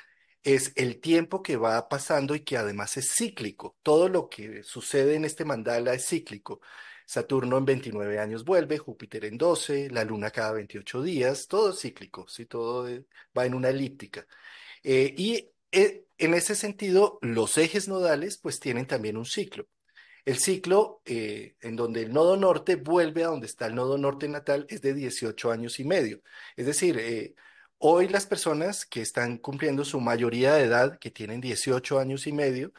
es el tiempo que va pasando y que además es cíclico. Todo lo que sucede en este mandala es cíclico. Saturno en 29 años vuelve, Júpiter en 12, la Luna cada 28 días, todo es cíclico, ¿sí? Todo va en una elíptica. En ese sentido, los ejes nodales pues tienen también un ciclo. El ciclo en donde el nodo norte vuelve a donde está el nodo norte natal es de 18 años y medio. Es decir, hoy las personas que están cumpliendo su mayoría de edad, que tienen 18 años y medio,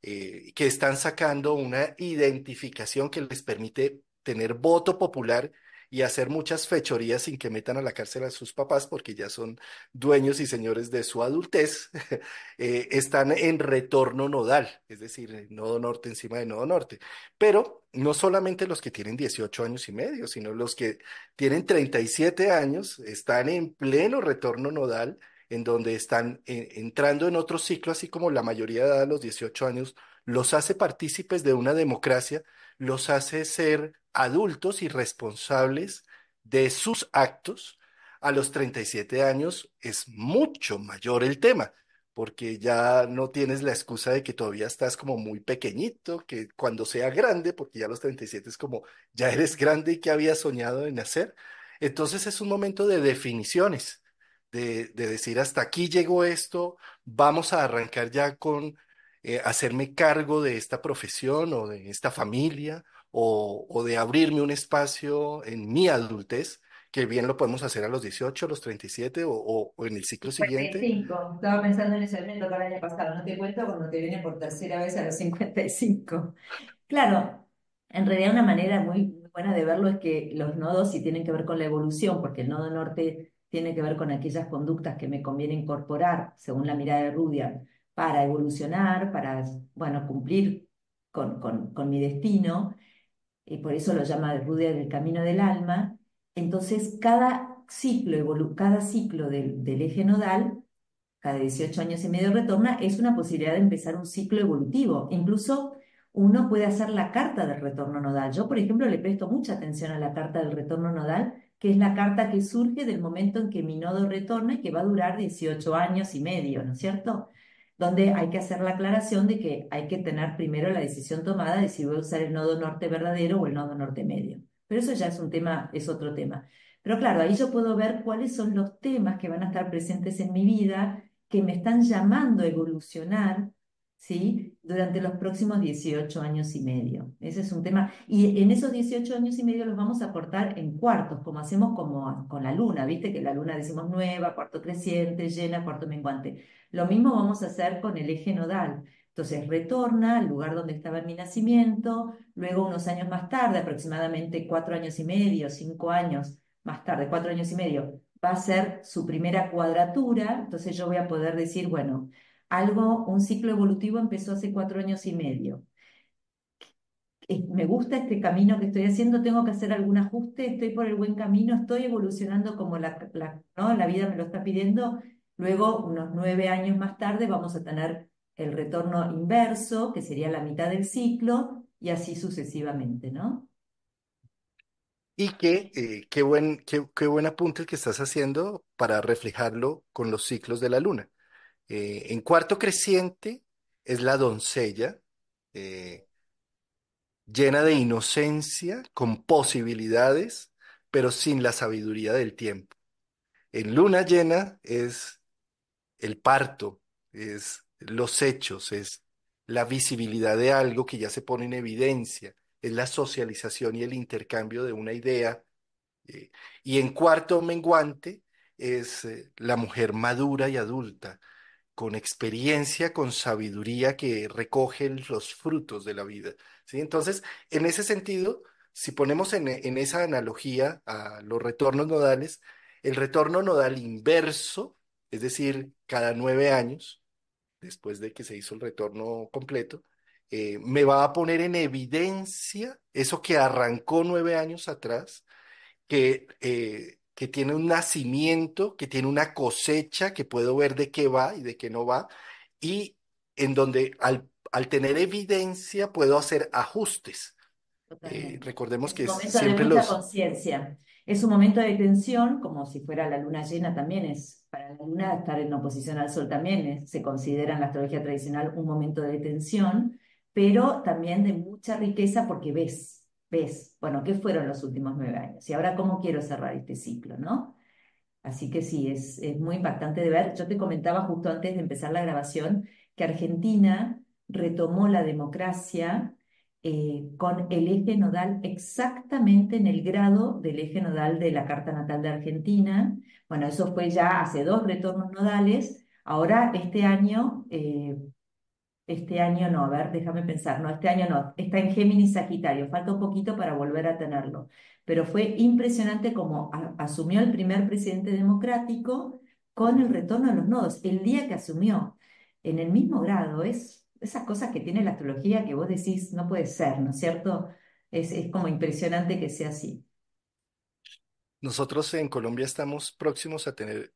que están sacando una identificación que les permite tener voto popular y hacer muchas fechorías sin que metan a la cárcel a sus papás porque ya son dueños y señores de su adultez, están en retorno nodal, es decir, nodo norte encima de nodo norte. Pero no solamente los que tienen 18 años y medio, sino los que tienen 37 años están en pleno retorno nodal, en donde están entrando en otro ciclo, así como la mayoría de edad a los 18 años, los hace partícipes de una democracia, los hace ser adultos y responsables de sus actos. A los 37 años es mucho mayor el tema, porque ya no tienes la excusa de que todavía estás como muy pequeñito, que cuando sea grande, porque ya a los 37 es como, ya eres grande y que habías soñado en hacer. Entonces es un momento de definiciones, de decir, hasta aquí llegó esto, vamos a arrancar ya con hacerme cargo de esta profesión o de esta familia, o de abrirme un espacio en mi adultez, que bien lo podemos hacer a los 18, a los 37 o en el ciclo siguiente. 55. Estaba pensando en eso, me tocó el año pasado. No te cuento cuando te viene por tercera vez a los 55. Claro, en realidad una manera muy buena de verlo es que los nodos sí tienen que ver con la evolución, porque el nodo norte tiene que ver con aquellas conductas que me conviene incorporar, según la mirada de Rudyard, para evolucionar, para, bueno, cumplir con mi destino, y por eso lo llama Rudyard el camino del alma. Entonces, cada ciclo del eje nodal cada 18 años y medio retorna, es una posibilidad de empezar un ciclo evolutivo. Incluso uno puede hacer la carta del retorno nodal. Yo, por ejemplo, le presto mucha atención a la carta del retorno nodal, que es la carta que surge del momento en que mi nodo retorna y que va a durar 18 años y medio, ¿no es cierto? Donde hay que hacer la aclaración de que hay que tener primero la decisión tomada de si voy a usar el nodo norte verdadero o el nodo norte medio. Pero eso ya es un tema, es otro tema. Pero claro, ahí yo puedo ver cuáles son los temas que van a estar presentes en mi vida que me están llamando a evolucionar, ¿sí? Durante los próximos 18 años y medio. Ese es un tema. Y en esos 18 años y medio los vamos a cortar en cuartos, como hacemos como con la luna, ¿viste? Que la luna decimos nueva, cuarto creciente, llena, cuarto menguante. Lo mismo vamos a hacer con el eje nodal. Entonces retorna al lugar donde estaba en mi nacimiento, luego unos años más tarde, aproximadamente 4 años y medio, 5 años más tarde, 4 años y medio, va a ser su primera cuadratura, entonces yo voy a poder decir, bueno, un ciclo evolutivo empezó hace 4 años y medio. Me gusta este camino que estoy haciendo, tengo que hacer algún ajuste, estoy por el buen camino, estoy evolucionando como ¿no? La vida me lo está pidiendo. Luego, unos 9 años más tarde, vamos a tener el retorno inverso, que sería la mitad del ciclo, y así sucesivamente, ¿no? Y qué buen apunte el que estás haciendo para reflejarlo con los ciclos de la luna. En cuarto creciente es la doncella, eh, llena de inocencia, con posibilidades, pero sin la sabiduría del tiempo. En luna llena es el parto, es los hechos, es la visibilidad de algo que ya se pone en evidencia, es la socialización y el intercambio de una idea. eh, y en cuarto menguante es la mujer madura y adulta, con experiencia, con sabiduría que recogen los frutos de la vida. ¿Sí? Entonces, en ese sentido, si ponemos en esa analogía a los retornos nodales, el retorno nodal inverso, es decir, cada 9 años, después de que se hizo el retorno completo, me va a poner en evidencia eso que arrancó 9 años atrás, que tiene un nacimiento, que tiene una cosecha, que puedo ver de qué va y de qué no va, y en donde al tener evidencia puedo hacer ajustes. Totalmente. Recordemos Es un que momento de siempre mucha los... conciencia. Es un momento de tensión, como si fuera la luna llena también es, para la luna estar en oposición al sol también se considera en la astrología tradicional un momento de tensión, pero también de mucha riqueza porque ves, bueno, ¿qué fueron los últimos 9 años? Y ahora, ¿cómo quiero cerrar este ciclo, no? Así que sí, es muy impactante de ver. Yo te comentaba justo antes de empezar la grabación que Argentina retomó la democracia con el eje nodal exactamente en el grado del eje nodal de la Carta Natal de Argentina. Bueno, eso fue ya hace dos retornos nodales. Ahora, este año no, a ver, déjame pensar, no, este año no, está en Géminis Sagitario, falta un poquito para volver a tenerlo, pero fue impresionante como asumió el primer presidente democrático con el retorno de los nodos, el día que asumió, en el mismo grado, es esas cosas que tiene la astrología que vos decís, no puede ser, ¿no es cierto? Es como impresionante que sea así. Nosotros en Colombia estamos próximos a tener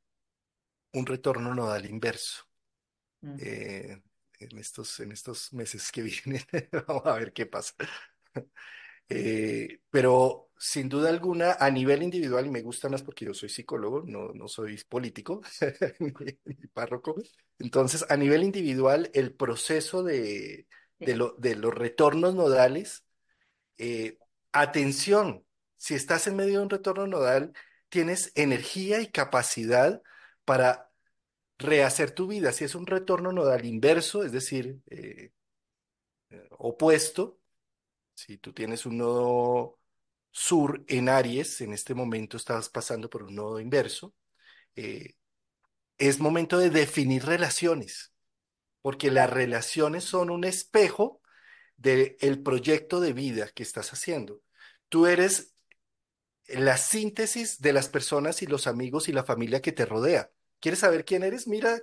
un retorno nodal inverso. Mm. eh, en estos meses que vienen. Vamos a ver qué pasa. Pero sin duda alguna, a nivel individual, y me gusta más porque yo soy psicólogo, no soy político ni párroco. Entonces, a nivel individual, el proceso Sí, de los retornos nodales, eh, atención, si estás en medio de un retorno nodal, tienes energía y capacidad para rehacer tu vida. Si es un retorno nodal inverso, es decir, opuesto, si tú tienes un nodo sur en Aries, en este momento estás pasando por un nodo inverso, eh, es momento de definir relaciones, porque las totalmente. relaciones son un espejo del proyecto de vida que estás haciendo. Tú eres la síntesis de las personas y los amigos y la familia que te rodea. ¿Quieres saber quién eres? Mira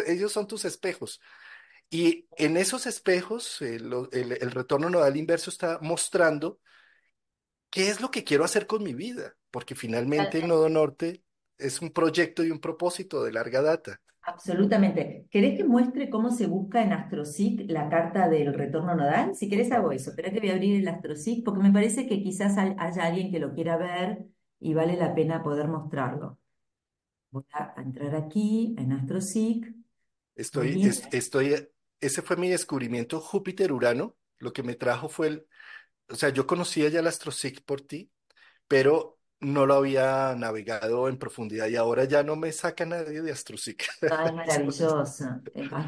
ellos son tus espejos. Y en esos espejos, el retorno nodal inverso está mostrando qué es lo que quiero hacer con mi vida, porque finalmente el Nodo Norte es un proyecto y un propósito de larga data. Absolutamente. ¿Querés que muestre cómo se busca en AstroSeek la carta del retorno nodal? Si querés hago eso, pero que voy a abrir el AstroSeek porque me parece que quizás haya alguien que lo quiera ver y vale la pena poder mostrarlo. Voy a entrar aquí en AstroSeek. Estoy, Voy es- a... estoy, ese fue mi descubrimiento Júpiter-Urano. Lo que me trajo fue o sea, yo conocía ya el AstroSeek por ti, pero no lo había navegado en profundidad y ahora ya no me saca nadie de AstroSeek. No, es Es maravilloso.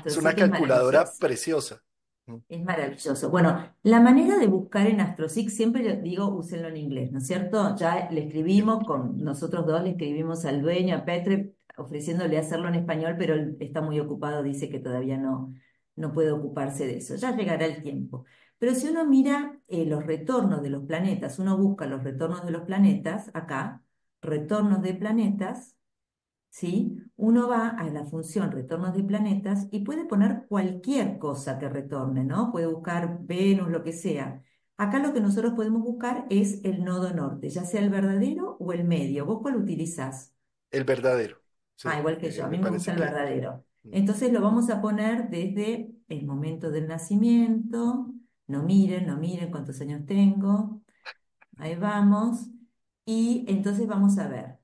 es una AstroSeek es calculadora maravilloso. preciosa. Mm. Es maravilloso. Bueno, la manera de buscar en AstroSeek, siempre le digo, úsenlo en inglés, ¿no es cierto? Ya le Bien. escribimos, con nosotros dos le escribimos al dueño, a Petre, ofreciéndole hacerlo en español, pero él está muy ocupado, dice que todavía no puede ocuparse de eso. Ya llegará el tiempo. Pero si uno mira los retornos de los planetas, uno busca los retornos de los planetas, acá, retornos de planetas. ¿Sí? Uno va a la función retornos de planetas y puede poner cualquier cosa que retorne, ¿no? Puede buscar Venus, lo que sea. Acá lo que nosotros podemos buscar es el nodo norte, ya sea el verdadero o el medio. ¿Vos cuál utilizás? El verdadero. Ah, Sí, igual que yo, a mí me me gusta parece el que... verdadero. mm, Entonces lo vamos a poner desde el momento del nacimiento. No miren cuántos años tengo. Ahí vamos. Y entonces vamos a ver.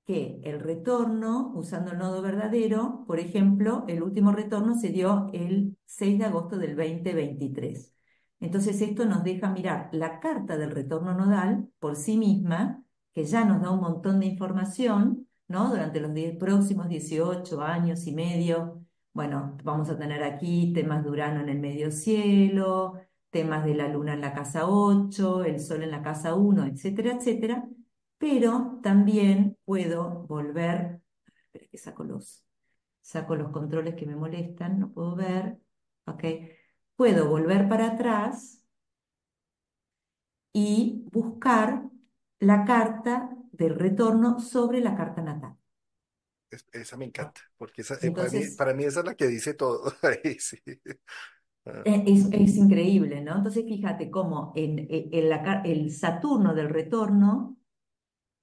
que el retorno, usando el nodo verdadero, por ejemplo, el último retorno se dio el 6 de agosto del 2023. Entonces esto nos deja mirar la carta del retorno nodal por sí misma, que ya nos da un montón de información, ¿no? Durante los próximos 18 años y medio. Bueno, vamos a tener aquí temas de Urano en el medio cielo, temas de la Luna en la casa 8, el Sol en la casa 1, etcétera, etcétera. Pero también puedo volver, espera que saco los controles que me molestan, no puedo ver, ok. Puedo volver para atrás y buscar la carta del retorno sobre la carta natal. Esa me encanta, porque esa, Entonces, para mí esa es la que dice todo. Ahí sí. Ah, es increíble, ¿no? Entonces, fíjate cómo el Saturno del retorno,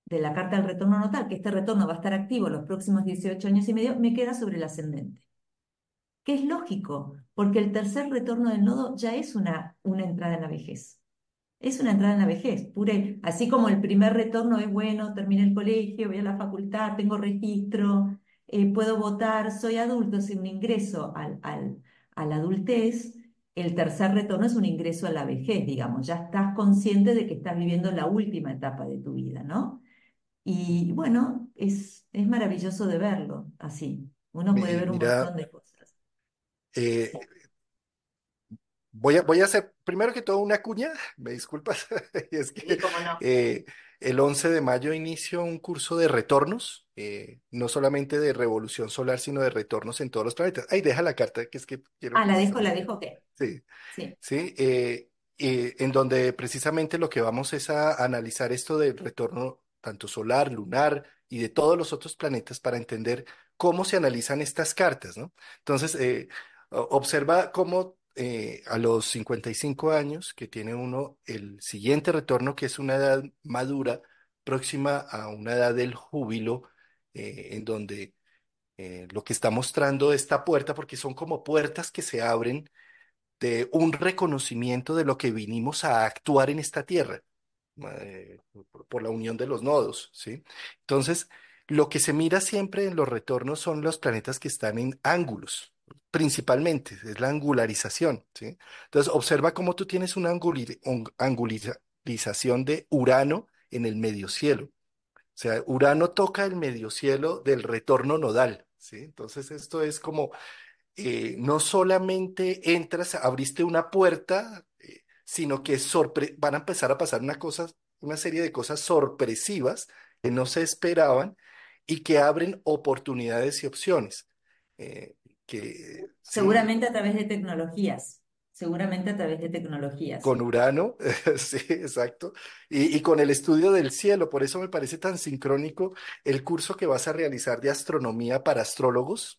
de la carta del retorno natal, que este retorno va a estar activo los próximos 18 años y medio, me queda sobre el ascendente. Que es lógico, porque el tercer retorno del nodo ya es una entrada en la vejez. Es una entrada en la vejez, pure, así como el primer retorno es bueno, terminé el colegio, voy a la facultad, tengo registro, puedo votar, soy adulto, es un ingreso a la adultez. El tercer retorno es un ingreso a la vejez, digamos, ya estás consciente de que estás viviendo la última etapa de tu vida, ¿no? Y bueno, es maravilloso de verlo así. Uno puede ver un Mira, montón de cosas. eh, Sí, voy a hacer primero que todo una cuña, me disculpas, y es sí, que cómo no. eh, el 11 de mayo inicio un curso de retornos, no solamente de revolución solar, sino de retornos en todos los planetas. Ahí deja la carta, que es que quiero Ah, la precisamente. dejo qué. Sí. Sí. ¿Sí? En donde precisamente lo que vamos es a analizar esto del retorno tanto solar, lunar y de todos los otros planetas para entender cómo se analizan estas cartas, ¿no? Entonces, observa cómo a los 55 años que tiene uno el siguiente retorno, que es una edad madura, próxima a una edad del júbilo, en donde lo que está mostrando esta puerta, porque son como puertas que se abren de un reconocimiento de lo que vinimos a actuar en esta tierra, por la unión de los nodos, ¿sí? Entonces, lo que se mira siempre en los retornos son los planetas que están en ángulos, principalmente, es la angularización, ¿sí? Entonces, observa cómo tú tienes una angularización de Urano en el medio cielo. O sea, Urano toca el medio cielo del retorno nodal, ¿sí? Entonces, esto es como no solamente entras, abriste una puerta, sino que van a empezar a pasar una serie de cosas sorpresivas que no se esperaban y que abren oportunidades y opciones. Eh, sí, Seguramente a través de tecnologías. Seguramente a través de tecnologías. con Urano, sí, exacto, y con el estudio del cielo, por eso me parece tan sincrónico el curso que vas a realizar de astronomía para astrólogos.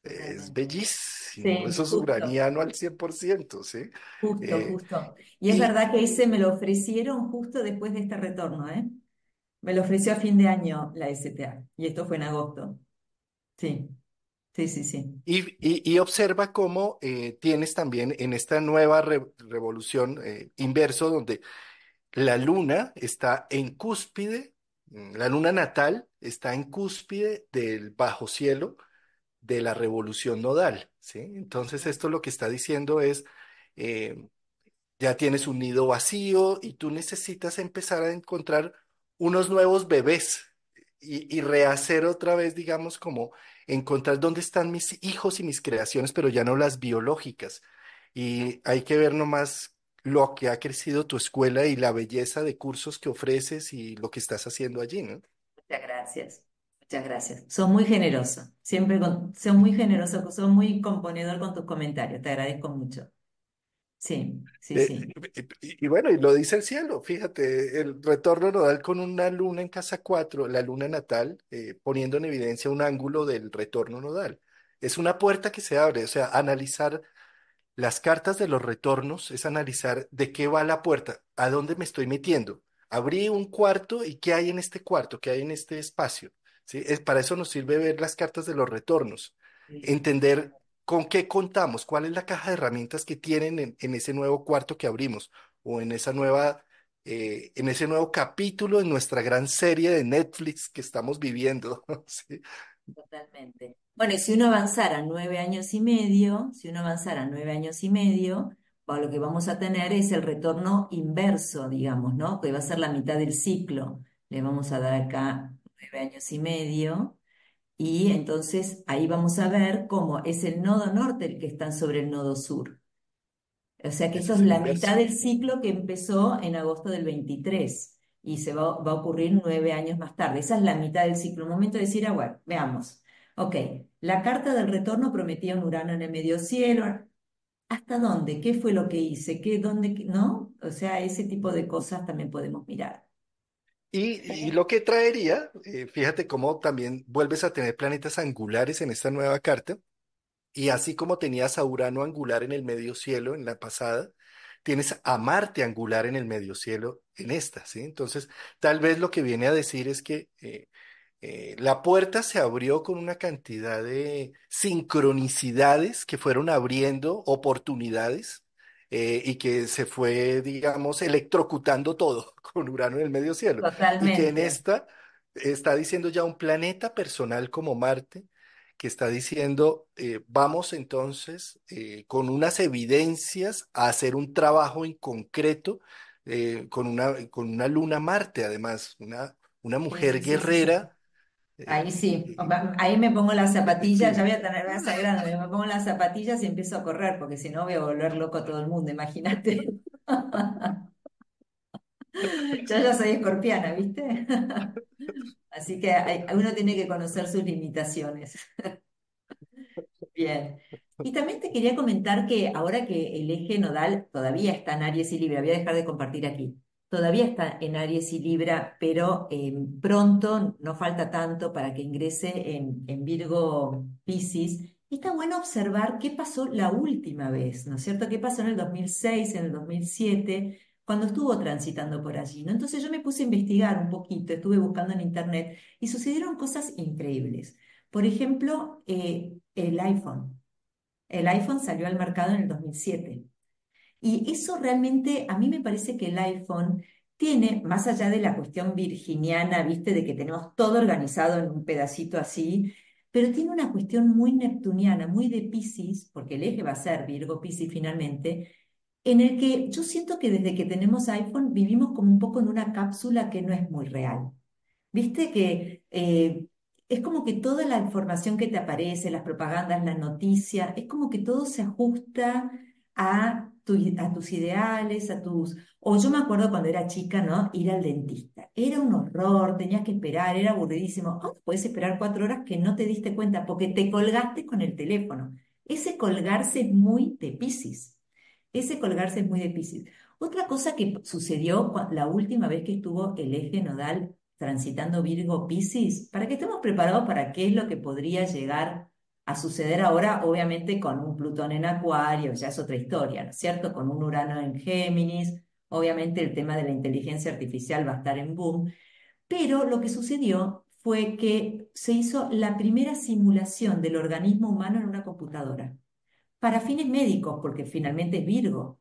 Es Totalmente. bellísimo, Sí, eso es justo, uraniano al 100%, ¿sí? justo, Eh, justo. Y es y, verdad que ese me lo ofrecieron justo después de este retorno, ¿eh? Me lo ofreció a fin de año la SPA. Y esto fue en agosto. Sí, sí, sí, sí. y observa cómo tienes también en esta nueva revolución inverso, donde la luna está en cúspide, la luna natal está en cúspide del bajo cielo de la revolución nodal, ¿sí? Entonces esto lo que está diciendo es, eh, ya tienes un nido vacío y tú necesitas empezar a encontrar unos nuevos bebés y rehacer otra vez, digamos, como encontrar dónde están mis hijos y mis creaciones, pero ya no las biológicas. Y hay que ver nomás lo que ha crecido tu escuela y la belleza de cursos que ofreces y lo que estás haciendo allí, ¿no? Muchas gracias. Muchas gracias. Son muy generoso. Siempre son muy generosos, son muy componedor con tus comentarios. Te agradezco mucho. Sí, sí, Eh, sí. y bueno, y lo dice el cielo, fíjate, el retorno nodal con una luna en casa 4, la luna natal, poniendo en evidencia un ángulo del retorno nodal. Es una puerta que se abre, o sea, analizar las cartas de los retornos es analizar de qué va la puerta, a dónde me estoy metiendo. Abrí un cuarto y qué hay en este cuarto, qué hay en este espacio. ¿Sí? Para eso nos sirve ver las cartas de los retornos, entender con qué contamos, cuál es la caja de herramientas que tienen en ese nuevo cuarto que abrimos o en esa nueva en ese nuevo capítulo en nuestra gran serie de Netflix que estamos viviendo. Sí, Totalmente. Bueno, y si uno avanzara 9 años y medio, si uno avanzara 9 años y medio, lo que vamos a tener es el retorno inverso, digamos, ¿no? Que va a ser la mitad del ciclo. Le vamos a dar acá 9 años y medio, y entonces ahí vamos a ver cómo es el nodo norte el que está sobre el nodo sur. O sea que ese esto es es el la inverso. mitad del ciclo que empezó en agosto del 23 y va a ocurrir 9 años más tarde. Esa es la mitad del ciclo. Un momento de decir, bueno, veamos. Ok, la carta del retorno prometía un Urano en el medio cielo. ¿Hasta dónde? ¿Qué fue lo que hice? ¿Dónde? ¿No? O sea, ese tipo de cosas también podemos mirar. Y lo que traería, fíjate cómo también vuelves a tener planetas angulares en esta nueva carta. Y así como tenías a Urano angular en el medio cielo en la pasada, tienes a Marte angular en el medio cielo en esta, ¿sí? Entonces, tal vez lo que viene a decir es que la puerta se abrió con una cantidad de sincronicidades que fueron abriendo oportunidades y que se fue, digamos, electrocutando todo con Urano en el medio cielo. Y que en Totalmente. esta está diciendo ya un planeta personal como Marte, que está diciendo, vamos entonces con unas evidencias a hacer un trabajo en concreto con una luna Marte, además, una Sí, mujer sí, sí, sí, sí. guerrera. Ahí eh, sí, y- ahí me pongo las zapatillas, ya sí. voy a tener esa grande, me pongo las zapatillas y empiezo a correr, porque si no voy a volver loco a todo el mundo, imagínate. Yo ya soy escorpiana, ¿viste? Así que uno tiene que conocer sus limitaciones. Bien. Y también te quería comentar que ahora que el eje nodal todavía está en Aries y Libra, voy a dejar de compartir aquí, todavía está en Aries y Libra, pero pronto, no falta tanto para que ingrese en Virgo Piscis. Y está bueno observar qué pasó la última vez, ¿no es cierto? ¿Qué pasó en el 2006, en el 2007, cuando estuvo transitando por allí, ¿no? Entonces yo me puse a investigar un poquito, estuve buscando en internet y sucedieron cosas increíbles. Por ejemplo, el iPhone. El iPhone salió al mercado en el 2007. Y eso realmente, a mí me parece que el iPhone tiene, más allá de la cuestión virginiana, viste, de que tenemos todo organizado en un pedacito así, pero tiene una cuestión muy neptuniana, muy de Piscis, porque el eje va a ser Virgo Piscis finalmente, en el que yo siento que desde que tenemos iPhone vivimos como un poco en una cápsula que no es muy real. Viste que es como que toda la información que te aparece, las propagandas, la noticia, es como que todo se ajusta a tus ideales, a tus... O yo me acuerdo cuando era chica, ¿no? Ir al dentista. Era un horror, tenías que esperar, era aburridísimo. Ahora puedes esperar 4 horas que no te diste cuenta porque te colgaste con el teléfono. Ese colgarse es muy de Piscis. Ese colgarse es muy de Piscis. Otra cosa que sucedió la última vez que estuvo el eje nodal transitando Virgo Piscis, para que estemos preparados para qué es lo que podría llegar a suceder ahora, obviamente con un Plutón en Acuario, ya es otra historia, ¿no es cierto? Con un Urano en Géminis, obviamente el tema de la inteligencia artificial va a estar en boom, pero lo que sucedió fue que se hizo la primera simulación del organismo humano en una computadora, para fines médicos, porque finalmente es Virgo.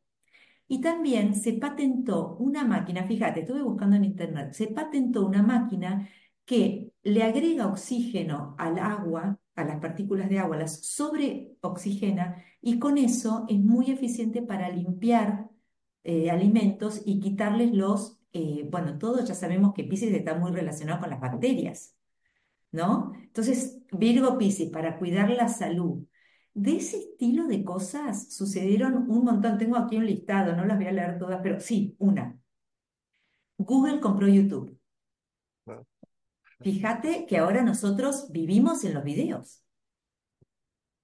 Y también se patentó una máquina, fíjate, estuve buscando en internet, se patentó una máquina que le agrega oxígeno al agua, a las partículas de agua, las sobreoxigena y con eso es muy eficiente para limpiar alimentos y quitarles bueno, todos ya sabemos que Piscis está muy relacionado con las bacterias. ¿No? Entonces, Virgo Piscis, para cuidar la salud. De ese estilo de cosas sucedieron un montón. Tengo aquí un listado, no las voy a leer todas, pero sí, una. Google compró YouTube. ¿No? Fíjate que ahora nosotros vivimos en los videos.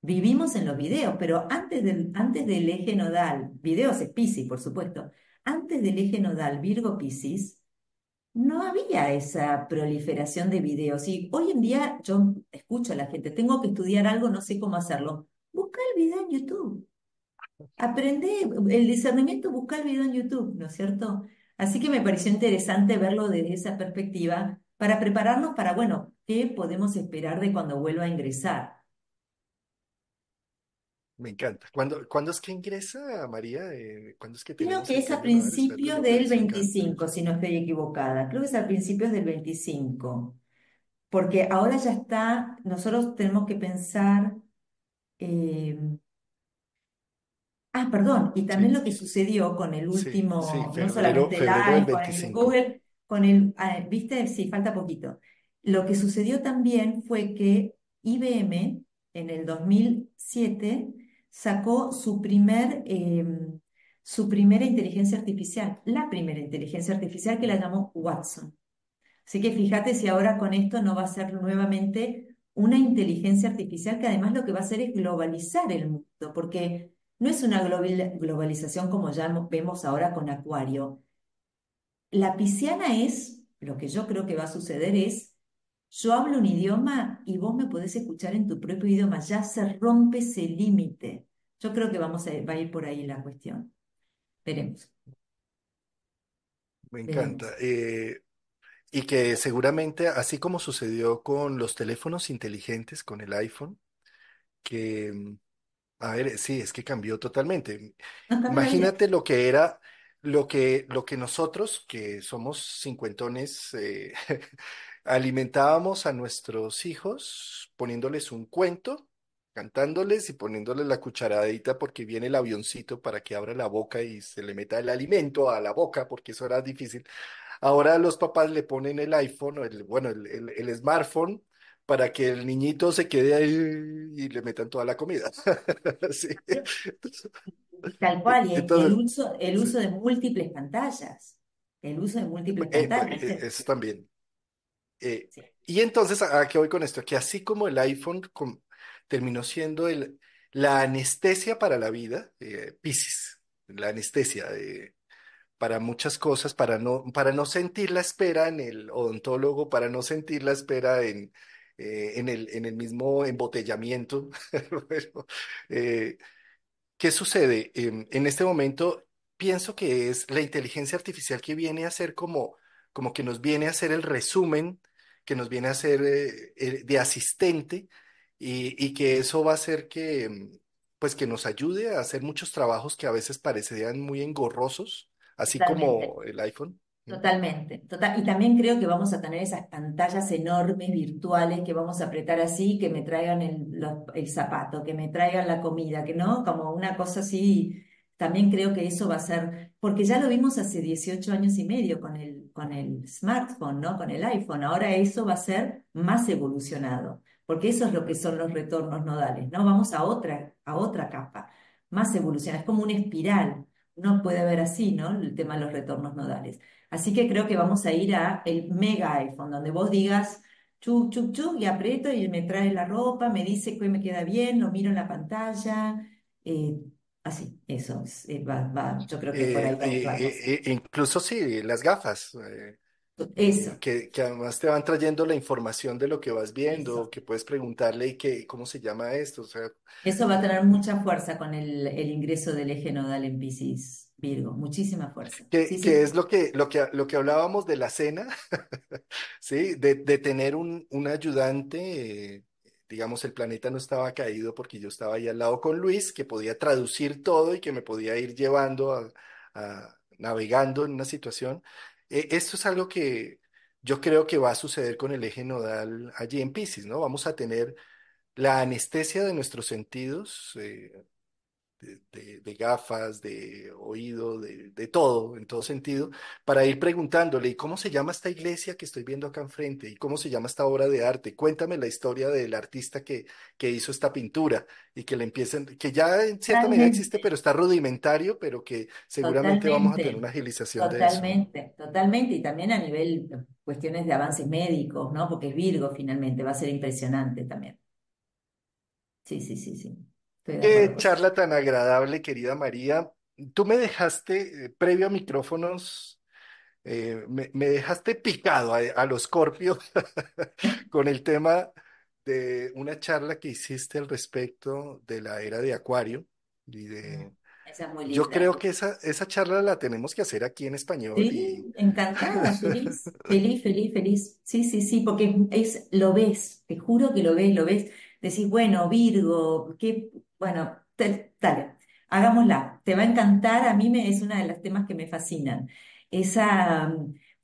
Vivimos en los videos, pero antes del eje nodal, videos es Piscis, por supuesto, antes del eje nodal Virgo Piscis, no había esa proliferación de videos. Y hoy en día yo escucho a la gente, tengo que estudiar algo, no sé cómo hacerlo. Busca el video en YouTube. Aprende el discernimiento, busca el video en YouTube, ¿no es cierto? Así que me pareció interesante verlo desde esa perspectiva para prepararnos para, bueno, qué podemos esperar de cuando vuelva a ingresar. Me encanta. ¿Cuándo es que ingresa María? ¿Cuándo es que Creo tenemos que el es a premio Nobel? Espérate, principios lo del reviso acá. 25, si no estoy equivocada. Creo que es a principios del 25, porque ahora ya está, nosotros tenemos que pensar, eh, perdón, y también Sí, lo que sucedió con el sí, sí, último, no febrero, solamente el febrero del iPhone, el 25. Google, ¿viste? Sí, falta poquito. Lo que sucedió también fue que IBM en el 2007 sacó su primera inteligencia artificial, la primera inteligencia artificial que la llamó Watson. Así que fíjate si ahora con esto no va a ser nuevamente una inteligencia artificial que además lo que va a hacer es globalizar el mundo, porque no es una globalización como ya vemos ahora con Acuario. La pisciana es, lo que yo creo que va a suceder es, yo hablo un idioma y vos me podés escuchar en tu propio idioma, ya se rompe ese límite. Yo creo que va a ir por ahí la cuestión. Veremos, Me encanta. veremos. Y que seguramente, así como sucedió con los teléfonos inteligentes, con el iPhone, que, a ver, sí, es que cambió totalmente. Nos cambió la vida. Imagínate lo que era, lo que nosotros, que somos cincuentones, alimentábamos a nuestros hijos poniéndoles un cuento, cantándoles y poniéndoles la cucharadita porque viene el avioncito para que abra la boca y se le meta el alimento a la boca, porque eso era difícil. Ahora los papás le ponen el iPhone o bueno, el smartphone para que el niñito se quede ahí y le metan toda la comida. Sí. Tal cual, y Entonces, el sí. uso de múltiples pantallas. El uso de múltiples pantallas, ¿viste? Eso también. Eh, Sí, y entonces, ¿a qué voy con esto? Que así como el iPhone terminó siendo la anestesia para la vida, Piscis, la anestesia para muchas cosas, para no sentir la espera en el odontólogo, para no sentir la espera en el mismo embotellamiento. Bueno, eh, ¿qué sucede? En este momento pienso que es la inteligencia artificial que viene a ser como que nos viene a hacer el resumen, que nos viene a hacer de asistente y que eso va a hacer que, pues que nos ayude a hacer muchos trabajos que a veces parecerían muy engorrosos, así totalmente. como el iPhone. ¿Mm? Totalmente, total. Y también creo que vamos a tener esas pantallas enormes virtuales que vamos a apretar así, que me traigan el zapato, que me traigan la comida, que no, como una cosa así. También creo que eso va a ser, porque ya lo vimos hace 18 años y medio con el smartphone, ¿no? Con el iPhone. Ahora eso va a ser más evolucionado, porque eso es lo que son los retornos nodales, ¿no? Vamos a otra capa, más evolucionada. Es como una espiral. Uno puede ver así, ¿no? El tema de los retornos nodales. Así que creo que vamos a ir a el mega iPhone, donde vos digas chuc, chuc, chuc, y aprieto y me trae la ropa, me dice que me queda bien, lo miro en la pantalla. eh, Así, eso, yo creo que por ahí va a cosa. Incluso sí, las gafas. Eso, Que además te van trayendo la información de lo que vas viendo, eso. que puedes preguntarle y que, cómo se llama esto, o sea, Eso va a tener mucha fuerza con el ingreso del eje nodal en Piscis, Virgo, muchísima fuerza. Sí, que es sí, lo que hablábamos de la cena, ¿sí? De tener un ayudante, digamos, el planeta no estaba caído porque yo estaba ahí al lado con Luis, que podía traducir todo y que me podía ir llevando navegando en una situación. Esto es algo que yo creo que va a suceder con el eje nodal allí en Piscis, ¿no? Vamos a tener la anestesia de nuestros sentidos, de gafas, de oído, de todo, en todo sentido, para ir preguntándole, ¿y cómo se llama esta iglesia que estoy viendo acá enfrente? ¿Y cómo se llama esta obra de arte? Cuéntame la historia del artista que hizo esta pintura y que le empiecen, que ya en cierta medida existe, totalmente, pero está rudimentario, pero que seguramente vamos a tener totalmente. una agilización de eso, ¿no? Totalmente, totalmente, y también a nivel cuestiones de avances médicos, ¿no? Porque es Virgo finalmente, va a ser impresionante también. Sí, sí, sí, sí, estoy de acuerdo Qué con eso. charla tan agradable, querida María. Tú me dejaste, previo a micrófonos, me dejaste picado a los Scorpio con el tema de una charla que hiciste al respecto de la era de Acuario. Y Mm, esa es muy yo linda. creo que esa charla la tenemos que hacer aquí en español y Sí, encantada, feliz, feliz, feliz, feliz. Sí, sí, sí, porque lo ves, te juro que lo ves, lo ves. Decís, bueno, Virgo, qué, bueno. Dale, hagámosla. Te va a encantar. Es una de los temas que me fascinan. Esa,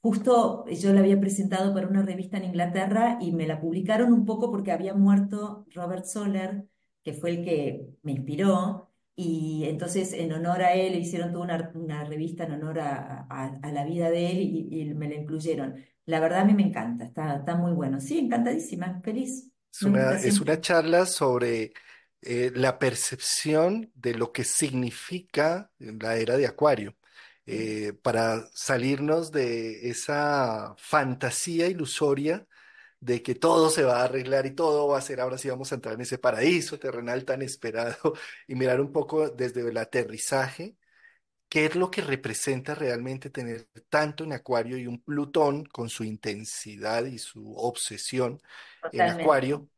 justo yo la había presentado para una revista en Inglaterra y me la publicaron un poco porque había muerto Robert Soler, que fue el que me inspiró. Y entonces, en honor a él, hicieron toda una revista en honor a la vida de él y me la incluyeron. La verdad, a mí me encanta. Está muy bueno. Sí, encantadísima, feliz. Me gusta Es siempre. una charla sobre la percepción de lo que significa la era de Acuario, para salirnos de esa fantasía ilusoria de que todo se va a arreglar y todo va a ser, ahora sí vamos a entrar en ese paraíso terrenal tan esperado y mirar un poco desde el aterrizaje. ¿Qué es lo que representa realmente tener tanto en Acuario y un Plutón con su intensidad y su obsesión en Totalmente. Acuario?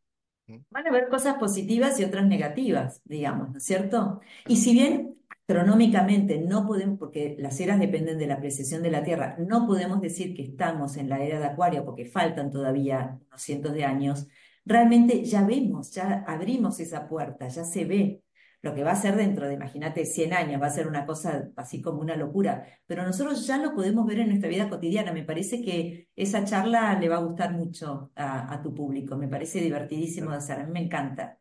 ¿Mm? Van a haber cosas positivas y otras negativas, digamos, ¿no es cierto? Y si bien astronómicamente no podemos, porque las eras dependen de la precesión de la Tierra, no podemos decir que estamos en la era de Acuario porque faltan todavía unos cientos de años, realmente ya vemos, ya abrimos esa puerta, ya se ve lo que va a ser dentro de, imagínate, 100 años, va a ser una cosa así como una locura, pero nosotros ya lo podemos ver en nuestra vida cotidiana. Me parece que esa charla le va a gustar mucho a tu público, me parece divertidísimo de hacer, a mí me encanta.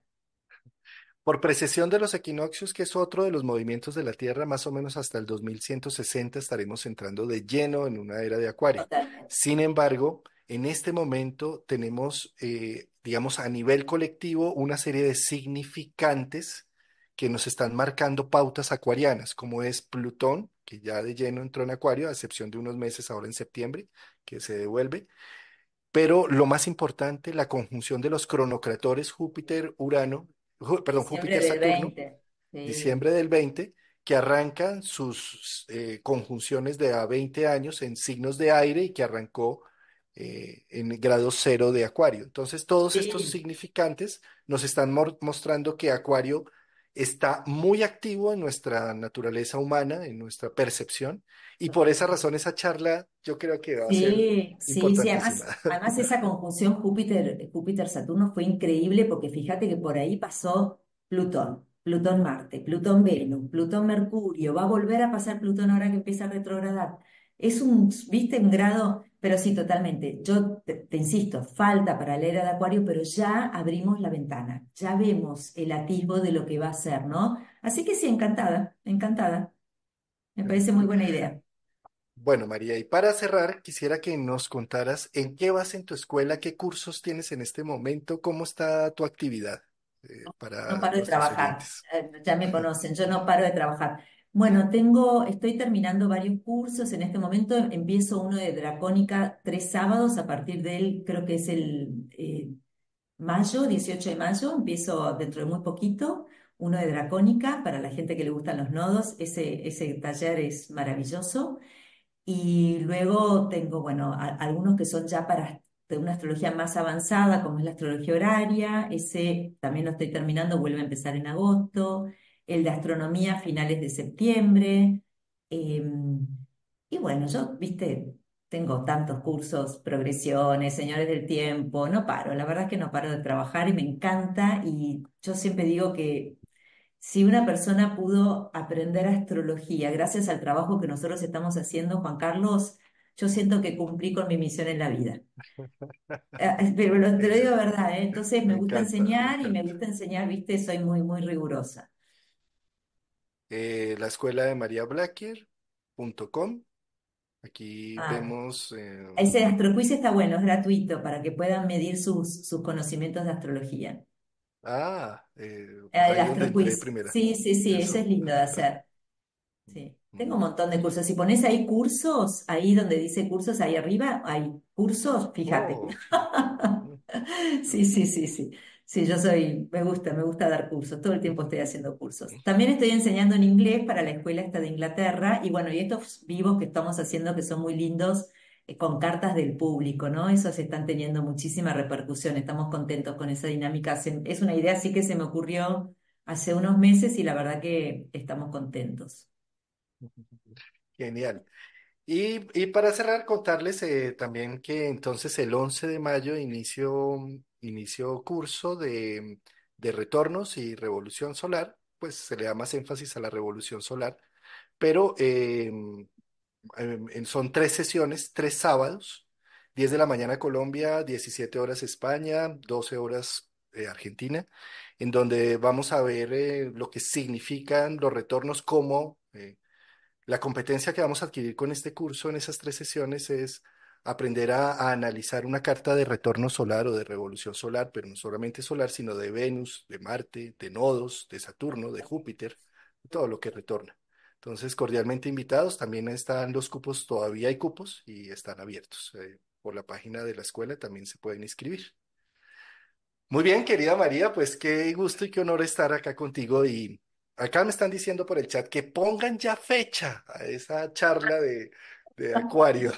Por precesión de los equinoccios, que es otro de los movimientos de la Tierra, más o menos hasta el 2160 estaremos entrando de lleno en una era de Acuario. Totalmente. Sin embargo, en este momento tenemos, digamos, a nivel colectivo, una serie de significantes que nos están marcando pautas acuarianas, como es Plutón, que ya de lleno entró en Acuario, a excepción de unos meses ahora en septiembre, que se devuelve. Pero lo más importante, la conjunción de los cronocratores Júpiter-Urano, perdón, Diciembre del Júpiter-Saturno, 20. Sí, diciembre del 20, que arrancan sus conjunciones de a 20 años en signos de aire y que arrancó en grado cero de Acuario. Entonces, todos estos sí, significantes nos están mostrando que Acuario está muy activo en nuestra naturaleza humana, en nuestra percepción, y por esa totalmente. razón esa charla yo creo que va a ser Sí, sí, sí. importantísima. Además esa conjunción Júpiter-Saturno fue increíble porque fíjate que por ahí pasó Plutón, Plutón-Marte, Plutón-Venus, Plutón-Mercurio, va a volver a pasar Plutón ahora que empieza a retrogradar. Viste, un grado, pero sí, totalmente. Yo te insisto, falta para la era de Acuario, pero ya abrimos la ventana, ya vemos el atisbo de lo que va a ser, ¿no? Así que sí, encantada, encantada. Me parece muy buena idea. Bueno, María, y para cerrar, quisiera que nos contaras en qué vas en tu escuela, qué cursos tienes en este momento, cómo está tu actividad, No para paro de nuestros trabajar, oyentes. ya me conocen, yo no paro de trabajar. Bueno, estoy terminando varios cursos, en este momento empiezo uno de Dracónica 3 sábados, a partir del, creo que es el mayo, 18 de mayo, empiezo dentro de muy poquito, uno de Dracónica, para la gente que le gustan los nodos, ese taller es maravilloso. Y luego tengo, bueno, algunos que son ya para de una astrología más avanzada, como es la astrología horaria, ese también lo estoy terminando, vuelve a empezar en agosto, el de astronomía a finales de septiembre. eh, y bueno, yo, viste, tengo tantos cursos, progresiones, señores del tiempo, no paro, la verdad es que no paro de trabajar y me encanta y yo siempre digo que si una persona pudo aprender astrología gracias al trabajo que nosotros estamos haciendo, Juan Carlos, yo siento que cumplí con mi misión en la vida. Pero te lo digo de Eso, verdad, ¿eh? Entonces me me gusta encanta, me enseñar y me encanta. gusta enseñar, viste, soy muy, muy rigurosa. La escuela de mariablaquier.com. Aquí Ah, vemos, ese astroquiz está bueno, es gratuito para que puedan medir sus conocimientos de astrología. El ahí donde entré de astroquiz, primera. sí, sí, sí, ese es Eso. lindo de hacer. Sí, tengo un Mm. montón de cursos. Si pones ahí cursos, ahí donde dice cursos, ahí arriba hay cursos, fíjate. Oh, ok. Mm. Sí, sí, sí, sí. Sí, me gusta dar cursos, todo el tiempo estoy haciendo cursos. También estoy enseñando en inglés para la escuela esta de Inglaterra y bueno, y estos vivos que estamos haciendo que son muy lindos, con cartas del público, ¿no? Esos están teniendo muchísima repercusión, estamos contentos con esa dinámica. Es una idea así que se me ocurrió hace unos meses y la verdad que estamos contentos. Genial. Y para cerrar, contarles también que entonces el 11 de mayo inicio curso de retornos y revolución solar, pues se le da más énfasis a la revolución solar, pero son 3 sesiones, 3 sábados, 10 de la mañana Colombia, 17 horas España, 12 horas Argentina, en donde vamos a ver lo que significan los retornos, como la competencia que vamos a adquirir con este curso en esas 3 sesiones es aprender a analizar una carta de retorno solar o de revolución solar, pero no solamente solar, sino de Venus, de Marte, de nodos, de Saturno, de Júpiter, de todo lo que retorna. Entonces, cordialmente invitados. También están los cupos, todavía hay cupos y están abiertos. Por la página de la escuela también se pueden inscribir. Muy bien, querida María, pues qué gusto y qué honor estar acá contigo. Y acá me están diciendo por el chat que pongan ya fecha a esa charla de Acuario.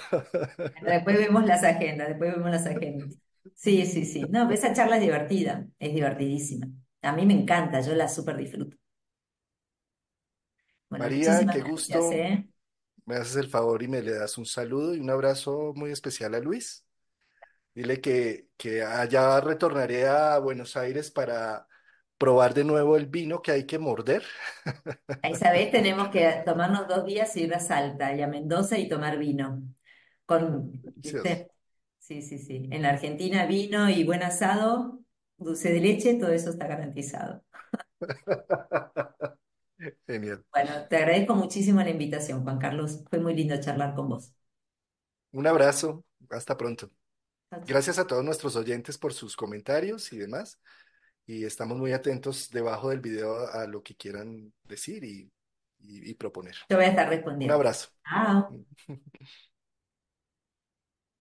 Después vemos las agendas, después vemos las agendas. Sí, sí, sí. No, esa charla es divertida, es divertidísima. A mí me encanta, yo la súper disfruto. Bueno, María, muchísimas qué gracias, gusto. ¿eh? Me haces el favor y me le das un saludo y un abrazo muy especial a Luis. Dile que allá retornaré a Buenos Aires para probar de nuevo el vino que hay que morder. Esa vez tenemos que tomarnos 2 días y ir a Salta y a Mendoza y tomar vino. Delicioso. ¿Viste? Sí, sí, sí. En la Argentina vino y buen asado, dulce de leche, todo eso está garantizado. Genial. Bueno, te agradezco muchísimo la invitación, Juan Carlos. Fue muy lindo charlar con vos. Un abrazo. Hasta pronto. Chau, chau. Gracias a todos nuestros oyentes por sus comentarios y demás. Y estamos muy atentos debajo del video a lo que quieran decir y proponer. Te voy a estar Un respondiendo. abrazo. Chao.